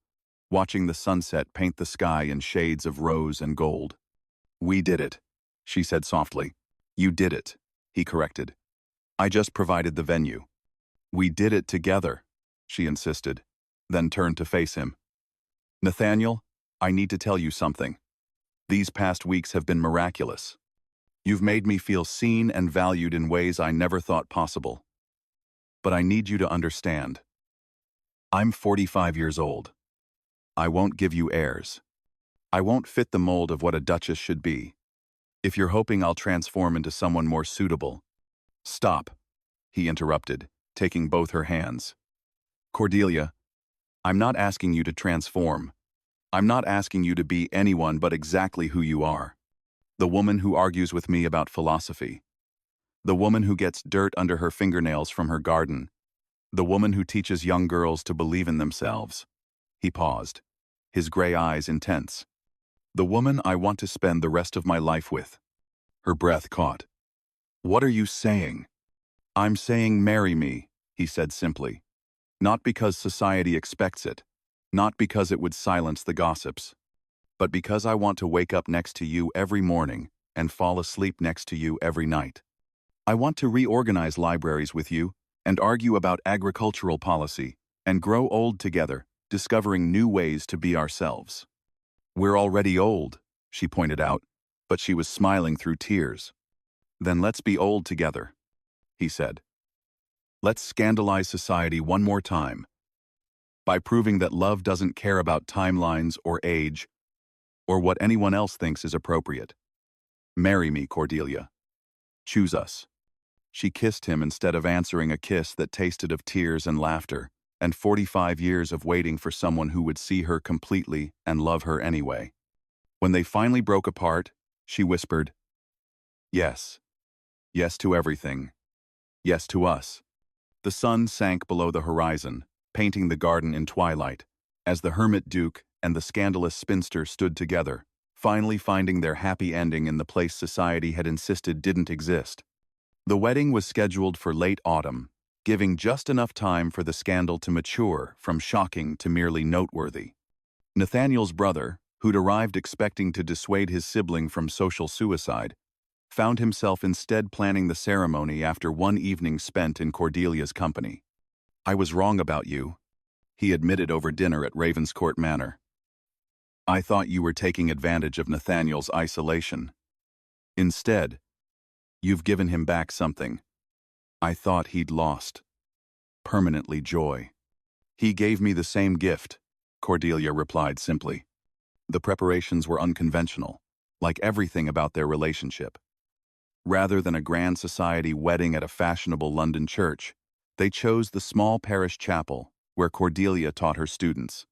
watching the sunset paint the sky in shades of rose and gold. "We did it," she said softly. "You did it," he corrected. "I just provided the venue." "We did it together," she insisted, then turned to face him. "Nathaniel, I need to tell you something. These past weeks have been miraculous. You've made me feel seen and valued in ways I never thought possible. But I need you to understand. I'm 45 years old. I won't give you heirs. I won't fit the mold of what a duchess should be. If you're hoping I'll transform into someone more suitable—" "Stop," he interrupted, taking both her hands. "Cordelia, I'm not asking you to transform. I'm not asking you to be anyone but exactly who you are. The woman who argues with me about philosophy. The woman who gets dirt under her fingernails from her garden. The woman who teaches young girls to believe in themselves." He paused, his gray eyes intense. "The woman I want to spend the rest of my life with." Her breath caught. "What are you saying?" "I'm saying marry me," he said simply. "Not because society expects it, not because it would silence the gossips, but because I want to wake up next to you every morning and fall asleep next to you every night. I want to reorganize libraries with you and argue about agricultural policy and grow old together, discovering new ways to be ourselves." "We're already old," she pointed out, but she was smiling through tears. Then let's be old together, he said. Let's scandalize society one more time by proving that love doesn't care about timelines or age or what anyone else thinks is appropriate. Marry me, Cordelia. Choose us. She kissed him instead of answering a kiss that tasted of tears and laughter, and 45 years of waiting for someone who would see her completely and love her anyway. When they finally broke apart, she whispered, "Yes. Yes to everything. Yes to us." The sun sank below the horizon, painting the garden in twilight, as the hermit duke and the scandalous spinster stood together, finally finding their happy ending in the place society had insisted didn't exist. The wedding was scheduled for late autumn, giving just enough time for the scandal to mature from shocking to merely noteworthy. Nathaniel's brother, who'd arrived expecting to dissuade his sibling from social suicide, found himself instead planning the ceremony after one evening spent in Cordelia's company. "I was wrong about you," he admitted over dinner at Ravenscourt Manor. "I thought you were taking advantage of Nathaniel's isolation. Instead, you've given him back something I thought he'd lost. Permanently joy." "He gave me the same gift," Cordelia replied simply. The preparations were unconventional, like everything about their relationship. Rather than a grand society wedding at a fashionable London church, they chose the small parish chapel where Cordelia taught her students.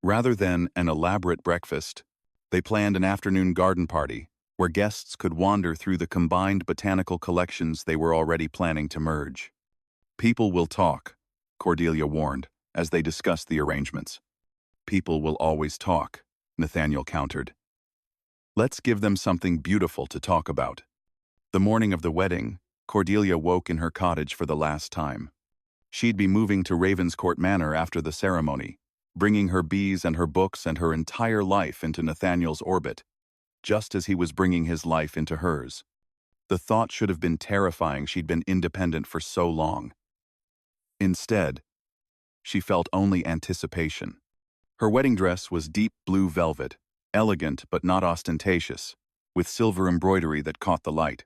Rather than an elaborate breakfast, they planned an afternoon garden party where guests could wander through the combined botanical collections they were already planning to merge. "People will talk," Cordelia warned, as they discussed the arrangements. "People will always talk," Nathaniel countered. "Let's give them something beautiful to talk about." The morning of the wedding, Cordelia woke in her cottage for the last time. She'd be moving to Ravenscourt Manor after the ceremony, bringing her bees and her books and her entire life into Nathaniel's orbit, just as he was bringing his life into hers. The thought should have been terrifying. She'd been independent for so long. Instead, she felt only anticipation. Her wedding dress was deep blue velvet, elegant but not ostentatious, with silver embroidery that caught the light.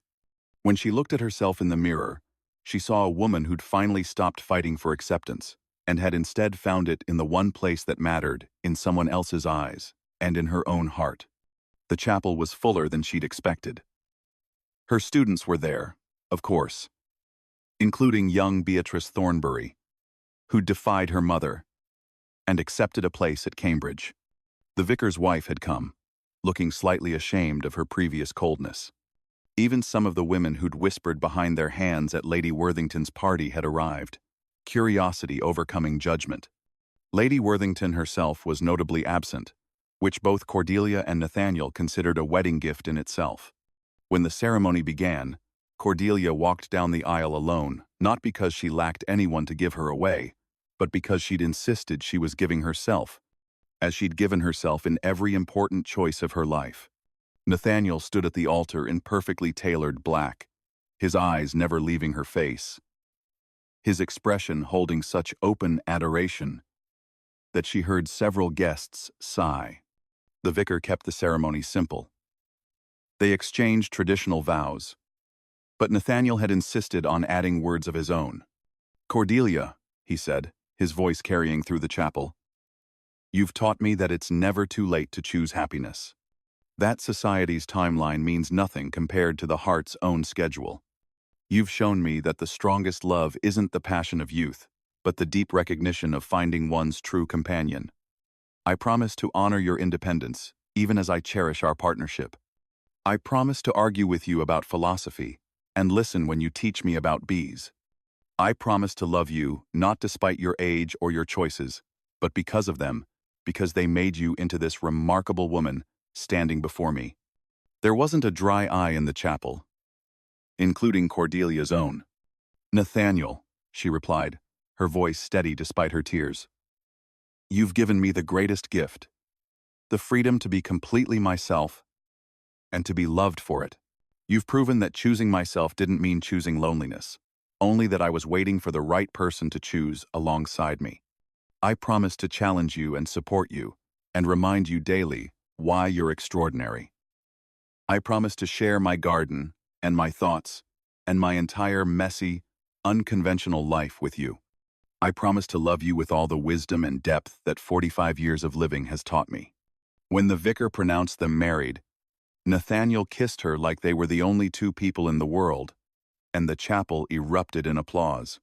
When she looked at herself in the mirror, she saw a woman who'd finally stopped fighting for acceptance and had instead found it in the one place that mattered, in someone else's eyes and in her own heart. The chapel was fuller than she'd expected. Her students were there, of course, including young Beatrice Thornbury, who'd defied her mother and accepted a place at Cambridge. The vicar's wife had come, looking slightly ashamed of her previous coldness. Even some of the women who'd whispered behind their hands at Lady Worthington's party had arrived, curiosity overcoming judgment. Lady Worthington herself was notably absent, which both Cordelia and Nathaniel considered a wedding gift in itself. When the ceremony began, Cordelia walked down the aisle alone, not because she lacked anyone to give her away, but because she'd insisted she was giving herself, as she'd given herself in every important choice of her life. Nathaniel stood at the altar in perfectly tailored black, his eyes never leaving her face, his expression holding such open adoration that she heard several guests sigh. The vicar kept the ceremony simple. They exchanged traditional vows, but Nathaniel had insisted on adding words of his own. "Cordelia," he said, his voice carrying through the chapel, "you've taught me that it's never too late to choose happiness. That society's timeline means nothing compared to the heart's own schedule. You've shown me that the strongest love isn't the passion of youth, but the deep recognition of finding one's true companion. I promise to honor your independence, even as I cherish our partnership. I promise to argue with you about philosophy and listen when you teach me about bees. I promise to love you, not despite your age or your choices, but because of them, because they made you into this remarkable woman standing before me." There wasn't a dry eye in the chapel, including Cordelia's own. "Nathaniel," she replied, her voice steady despite her tears. "You've given me the greatest gift, the freedom to be completely myself and to be loved for it. You've proven that choosing myself didn't mean choosing loneliness, only that I was waiting for the right person to choose alongside me. I promise to challenge you and support you and remind you daily why you're extraordinary. I promise to share my garden and my thoughts and my entire messy, unconventional life with you. I promise to love you with all the wisdom and depth that 45 years of living has taught me." When the vicar pronounced them married, Nathaniel kissed her like they were the only two people in the world, and the chapel erupted in applause.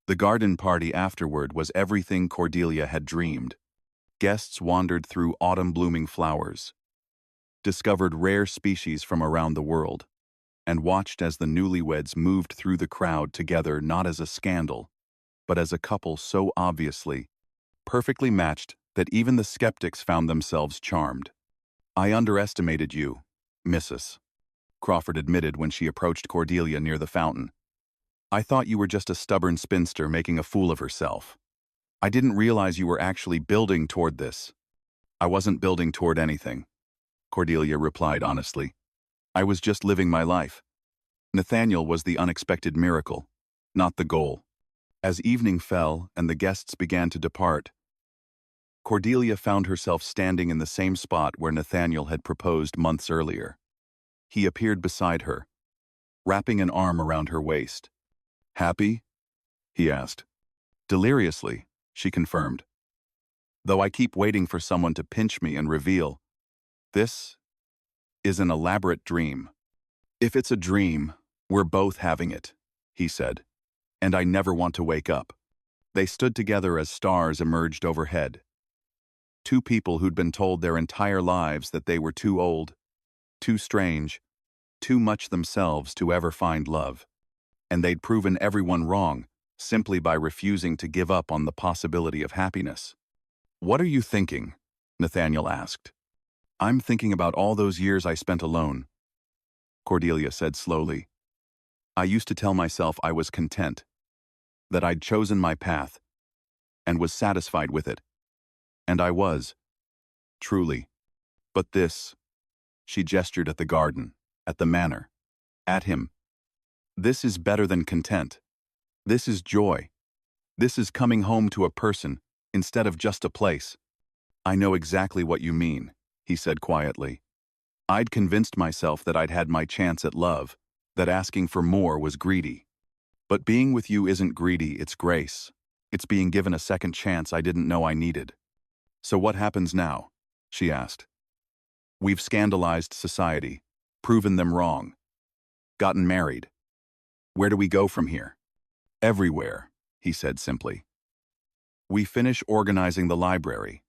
The garden party afterward was everything Cordelia had dreamed. Guests wandered through autumn-blooming flowers, discovered rare species from around the world, and watched as the newlyweds moved through the crowd together not as a scandal, but as a couple so obviously, perfectly matched that even the skeptics found themselves charmed. "I underestimated you, Mrs." Crawford admitted when she approached Cordelia near the fountain. "I thought you were just a stubborn spinster making a fool of herself. I didn't realize you were actually building toward this." "I wasn't building toward anything," Cordelia replied honestly. "I was just living my life. Nathaniel was the unexpected miracle, not the goal." As evening fell and the guests began to depart, Cordelia found herself standing in the same spot where Nathaniel had proposed months earlier. He appeared beside her, wrapping an arm around her waist. "Happy?" he asked. "Deliriously," she confirmed. "Though I keep waiting for someone to pinch me and reveal, this is an elaborate dream." "If it's a dream, we're both having it," he said, "and I never want to wake up." They stood together as stars emerged overhead. Two people who'd been told their entire lives that they were too old, too strange, too much themselves to ever find love. And they'd proven everyone wrong simply by refusing to give up on the possibility of happiness. "What are you thinking?" Nathaniel asked. "I'm thinking about all those years I spent alone," Cordelia said slowly. "I used to tell myself I was content, that I'd chosen my path, and was satisfied with it. And I was, truly. But this," she gestured at the garden, at the manor, at him, "this is better than content. This is joy. This is coming home to a person, instead of just a place." "I know exactly what you mean," he said quietly. "I'd convinced myself that I'd had my chance at love, that asking for more was greedy. But being with you isn't greedy, it's grace. It's being given a second chance I didn't know I needed." "So what happens now?" she asked. "We've scandalized society, proven them wrong, gotten married. Where do we go from here?" "Everywhere," he said simply. "We finish organizing the library.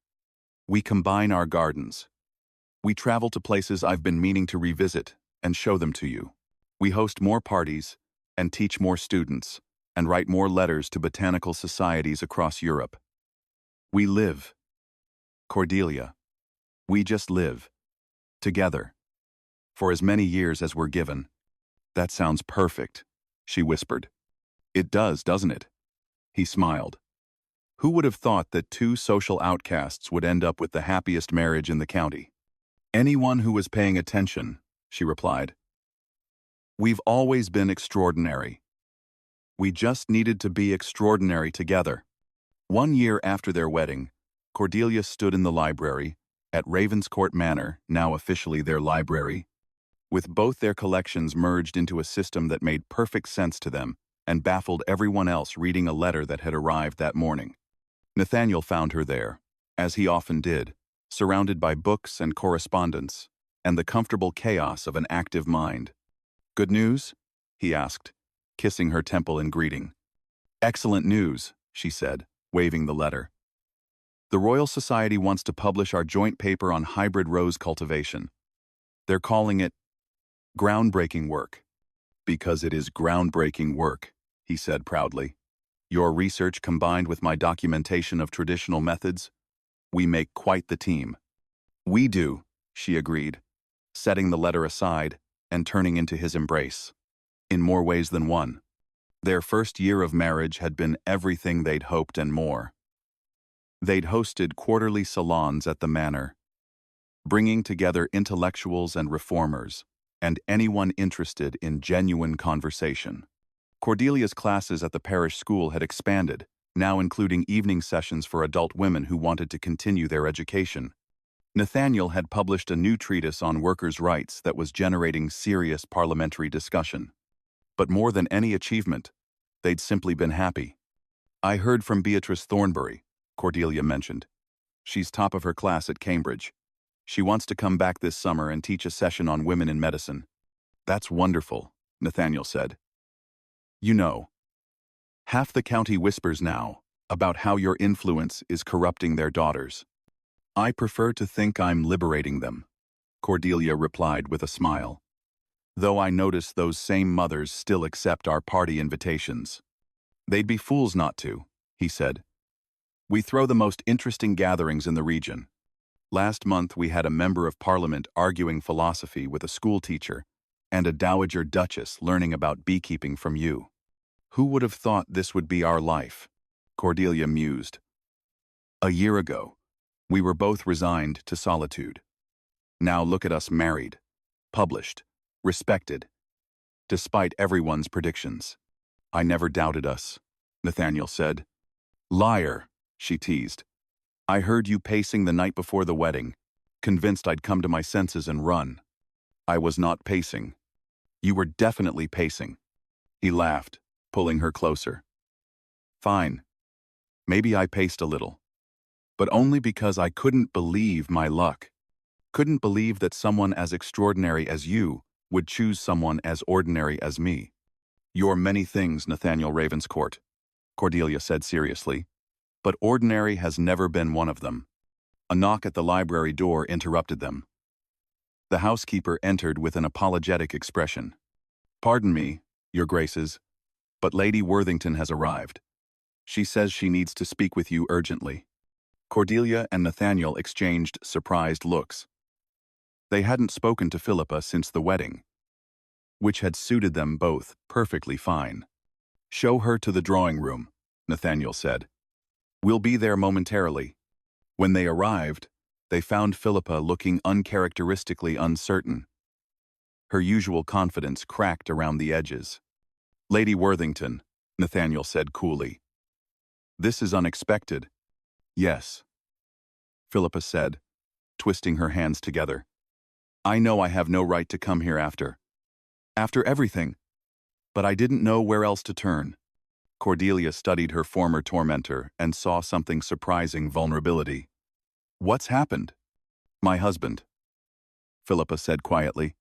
We combine our gardens. We travel to places I've been meaning to revisit and show them to you. We host more parties and teach more students and write more letters to botanical societies across Europe. We live, Cordelia. We just live. Together. For as many years as we're given." "That sounds perfect," she whispered. "It does, doesn't it?" He smiled. "Who would have thought that two social outcasts would end up with the happiest marriage in the county?" "Anyone who was paying attention," she replied. "We've always been extraordinary. We just needed to be extraordinary together." 1 year after their wedding, Cordelia stood in the library, at Ravenscourt Manor, now officially their library, with both their collections merged into a system that made perfect sense to them and baffled everyone else reading a letter that had arrived that morning. Nathaniel found her there, as he often did, surrounded by books and correspondence, and the comfortable chaos of an active mind. "Good news?" he asked, kissing her temple in greeting. "Excellent news," she said, waving the letter. "The Royal Society wants to publish our joint paper on hybrid rose cultivation. They're calling it groundbreaking work." "Because it is groundbreaking work," he said proudly. "Your research combined with my documentation of traditional methods, we make quite the team." "We do," she agreed, setting the letter aside and turning into his embrace. In more ways than one. Their first year of marriage had been everything they'd hoped and more. They'd hosted quarterly salons at the manor, bringing together intellectuals and reformers, and anyone interested in genuine conversation. Cordelia's classes at the parish school had expanded, now including evening sessions for adult women who wanted to continue their education. Nathaniel had published a new treatise on workers' rights that was generating serious parliamentary discussion. But more than any achievement, they'd simply been happy. "I heard from Beatrice Thornbury," Cordelia mentioned. "She's top of her class at Cambridge. She wants to come back this summer and teach a session on women in medicine." "That's wonderful," Nathaniel said. "You know, half the county whispers now about how your influence is corrupting their daughters." "I prefer to think I'm liberating them," Cordelia replied with a smile. "Though I notice those same mothers still accept our party invitations." "They'd be fools not to," he said. "We throw the most interesting gatherings in the region. Last month we had a member of parliament arguing philosophy with a school teacher and a dowager duchess learning about beekeeping from you. Who would have thought this would be our life?" Cordelia mused. "A year ago, we were both resigned to solitude. Now look at us married, published, respected, despite everyone's predictions." "I never doubted us," Nathaniel said. "Liar," she teased. "I heard you pacing the night before the wedding, convinced I'd come to my senses and run." "I was not pacing. You were definitely pacing." He laughed, pulling her closer. "Fine. Maybe I paced a little. But only because I couldn't believe my luck. Couldn't believe that someone as extraordinary as you would choose someone as ordinary as me." "You're many things, Nathaniel Ravenscourt," Cordelia said seriously, "but ordinary has never been one of them." A knock at the library door interrupted them. The housekeeper entered with an apologetic expression. "Pardon me, Your Graces, but Lady Worthington has arrived. She says she needs to speak with you urgently." Cordelia and Nathaniel exchanged surprised looks. They hadn't spoken to Philippa since the wedding, which had suited them both perfectly fine. "Show her to the drawing room," Nathaniel said. "We'll be there momentarily." When they arrived, they found Philippa looking uncharacteristically uncertain. Her usual confidence cracked around the edges. "Lady Worthington," Nathaniel said coolly. "This is unexpected." "Yes," Philippa said, twisting her hands together. "I know I have no right to come here after everything, but I didn't know where else to turn." Cordelia studied her former tormentor and saw something surprising vulnerability. "What's happened?" "My husband," Philippa said quietly.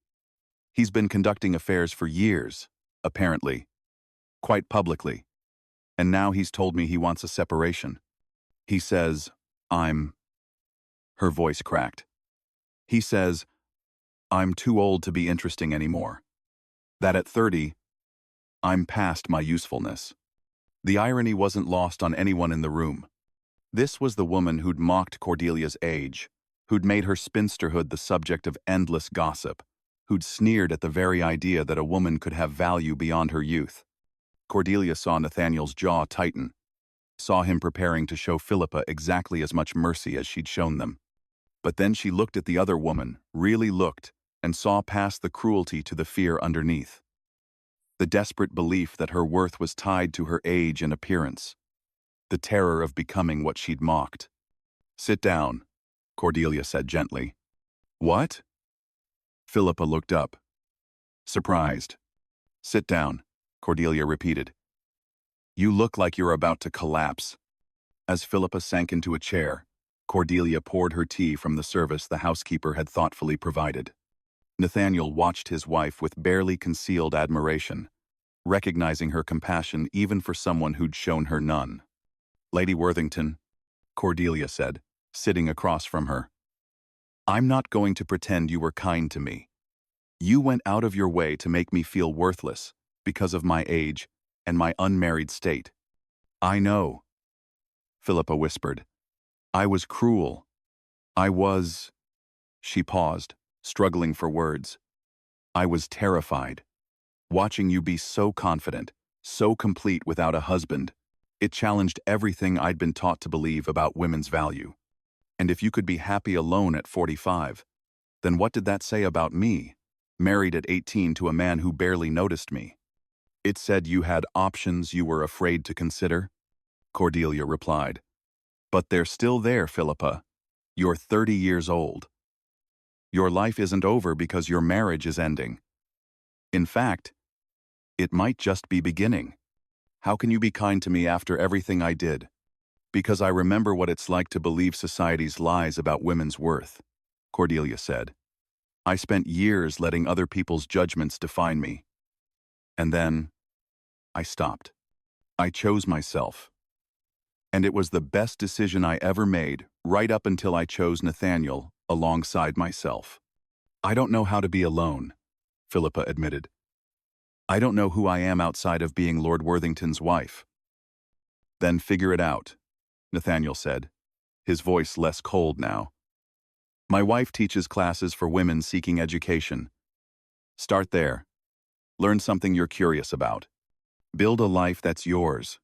"He's been conducting affairs for years, apparently, quite publicly, and now he's told me he wants a separation. He says, I'm..." Her voice cracked. "He says, I'm too old to be interesting anymore. That at 30, I'm past my usefulness." The irony wasn't lost on anyone in the room. This was the woman who'd mocked Cordelia's age, who'd made her spinsterhood the subject of endless gossip, who'd sneered at the very idea that a woman could have value beyond her youth. Cordelia saw Nathaniel's jaw tighten, saw him preparing to show Philippa exactly as much mercy as she'd shown them. But then she looked at the other woman, really looked, and saw past the cruelty to the fear underneath. The desperate belief that her worth was tied to her age and appearance. The terror of becoming what she'd mocked. "Sit down," Cordelia said gently. "What?" Philippa looked up, surprised. "Sit down," Cordelia repeated. "You look like you're about to collapse." As Philippa sank into a chair, Cordelia poured her tea from the service the housekeeper had thoughtfully provided. Nathaniel watched his wife with barely concealed admiration, recognizing her compassion even for someone who'd shown her none. "Lady Worthington," Cordelia said, sitting across from her, "I'm not going to pretend you were kind to me. You went out of your way to make me feel worthless because of my age and my unmarried state." "I know," Philippa whispered. "I was cruel. I was..." She paused, struggling for words. "I was terrified. Watching you be so confident, so complete without a husband, it challenged everything I'd been taught to believe about women's value. And if you could be happy alone at 45, then what did that say about me, married at 18 to a man who barely noticed me?" "It said you had options you were afraid to consider," Cordelia replied. "But they're still there, Philippa. You're 30 years old. Your life isn't over because your marriage is ending. In fact, it might just be beginning. How can you be kind to me after everything I did? Because I remember what it's like to believe society's lies about women's worth, Cordelia said. I spent years letting other people's judgments define me. And then, I stopped. I chose myself. And it was the best decision I ever made, right up until I chose Nathaniel alongside myself. I don't know how to be alone, Philippa admitted. I don't know who I am outside of being Lord Worthington's wife. Then figure it out, Nathaniel said, his voice less cold now. My wife teaches classes for women seeking education. Start there. Learn something you're curious about. Build a life that's yours,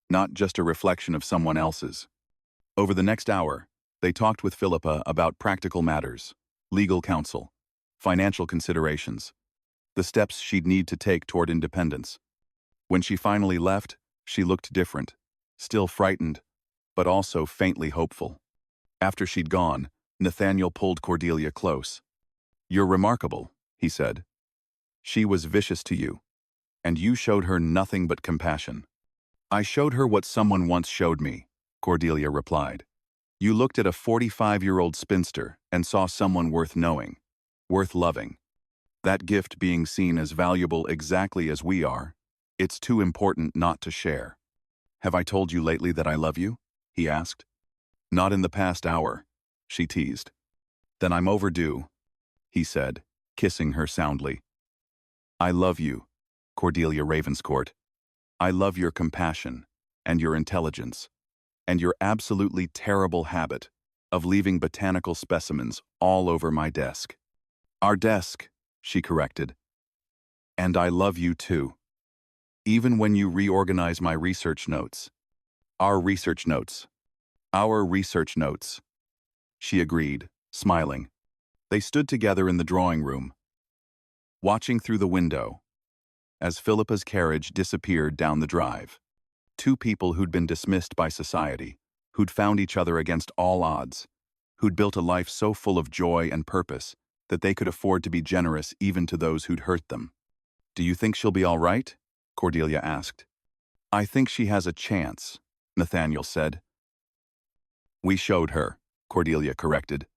not just a reflection of someone else's. Over the next hour, they talked with Philippa about practical matters, legal counsel, financial considerations, the steps she'd need to take toward independence. When she finally left, she looked different, still frightened, but also faintly hopeful. After she'd gone, Nathaniel pulled Cordelia close. You're remarkable, he said. She was vicious to you, and you showed her nothing but compassion. I showed her what someone once showed me, Cordelia replied. You looked at a 45-year-old spinster and saw someone worth knowing, worth loving. That gift being seen as valuable exactly as we are, it's too important not to share. Have I told you lately that I love you? He asked. Not in the past hour, she teased. Then I'm overdue, he said, kissing her soundly. I love you, Cordelia Ravenscourt. I love your compassion, and your intelligence, and your absolutely terrible habit of leaving botanical specimens all over my desk. Our desk, she corrected. And I love you too. Even when you reorganize my research notes. Our research notes. Our research notes. She agreed, smiling. They stood together in the drawing room, watching through the window, as Philippa's carriage disappeared down the drive. Two people who'd been dismissed by society, who'd found each other against all odds, who'd built a life so full of joy and purpose that they could afford to be generous even to those who'd hurt them. Do you think she'll be all right? Cordelia asked. I think she has a chance, Nathaniel said. We showed her, Cordelia corrected.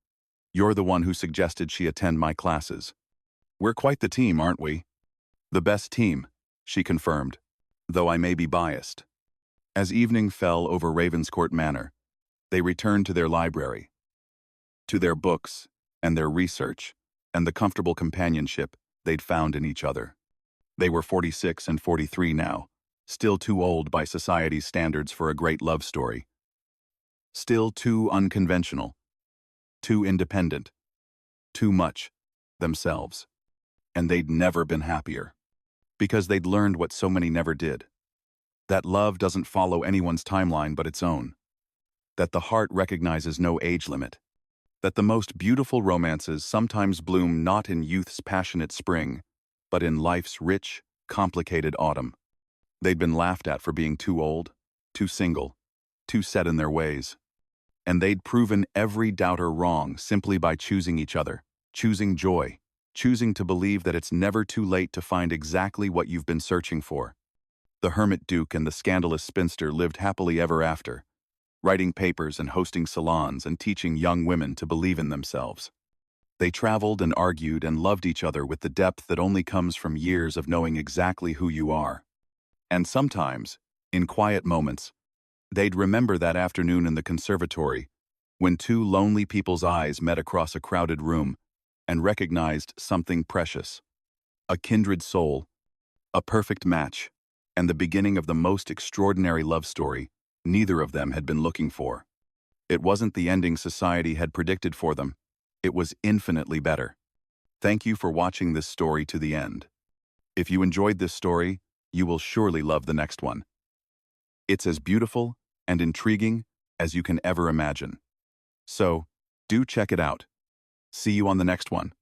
You're the one who suggested she attend my classes. We're quite the team, aren't we? The best team, she confirmed, though I may be biased. As evening fell over Ravenscourt Manor, they returned to their library, to their books and their research, and the comfortable companionship they'd found in each other. They were 46 and 43 now, still too old by society's standards for a great love story. Still too unconventional, too independent, too much themselves. And they'd never been happier. Because they'd learned what so many never did. That love doesn't follow anyone's timeline but its own. That the heart recognizes no age limit. That the most beautiful romances sometimes bloom not in youth's passionate spring, but in life's rich, complicated autumn. They'd been laughed at for being too old, too single, too set in their ways. And they'd proven every doubter wrong simply by choosing each other, choosing joy, choosing to believe that it's never too late to find exactly what you've been searching for. The hermit duke and the scandalous spinster lived happily ever after, writing papers and hosting salons and teaching young women to believe in themselves. They traveled and argued and loved each other with the depth that only comes from years of knowing exactly who you are. And sometimes, in quiet moments, they'd remember that afternoon in the conservatory, when two lonely people's eyes met across a crowded room and recognized something precious. A kindred soul, a perfect match, and the beginning of the most extraordinary love story neither of them had been looking for. It wasn't the ending society had predicted for them. It was infinitely better. Thank you for watching this story to the end. If you enjoyed this story, you will surely love the next one. It's as beautiful and intriguing as you can ever imagine. So, do check it out. See you on the next one.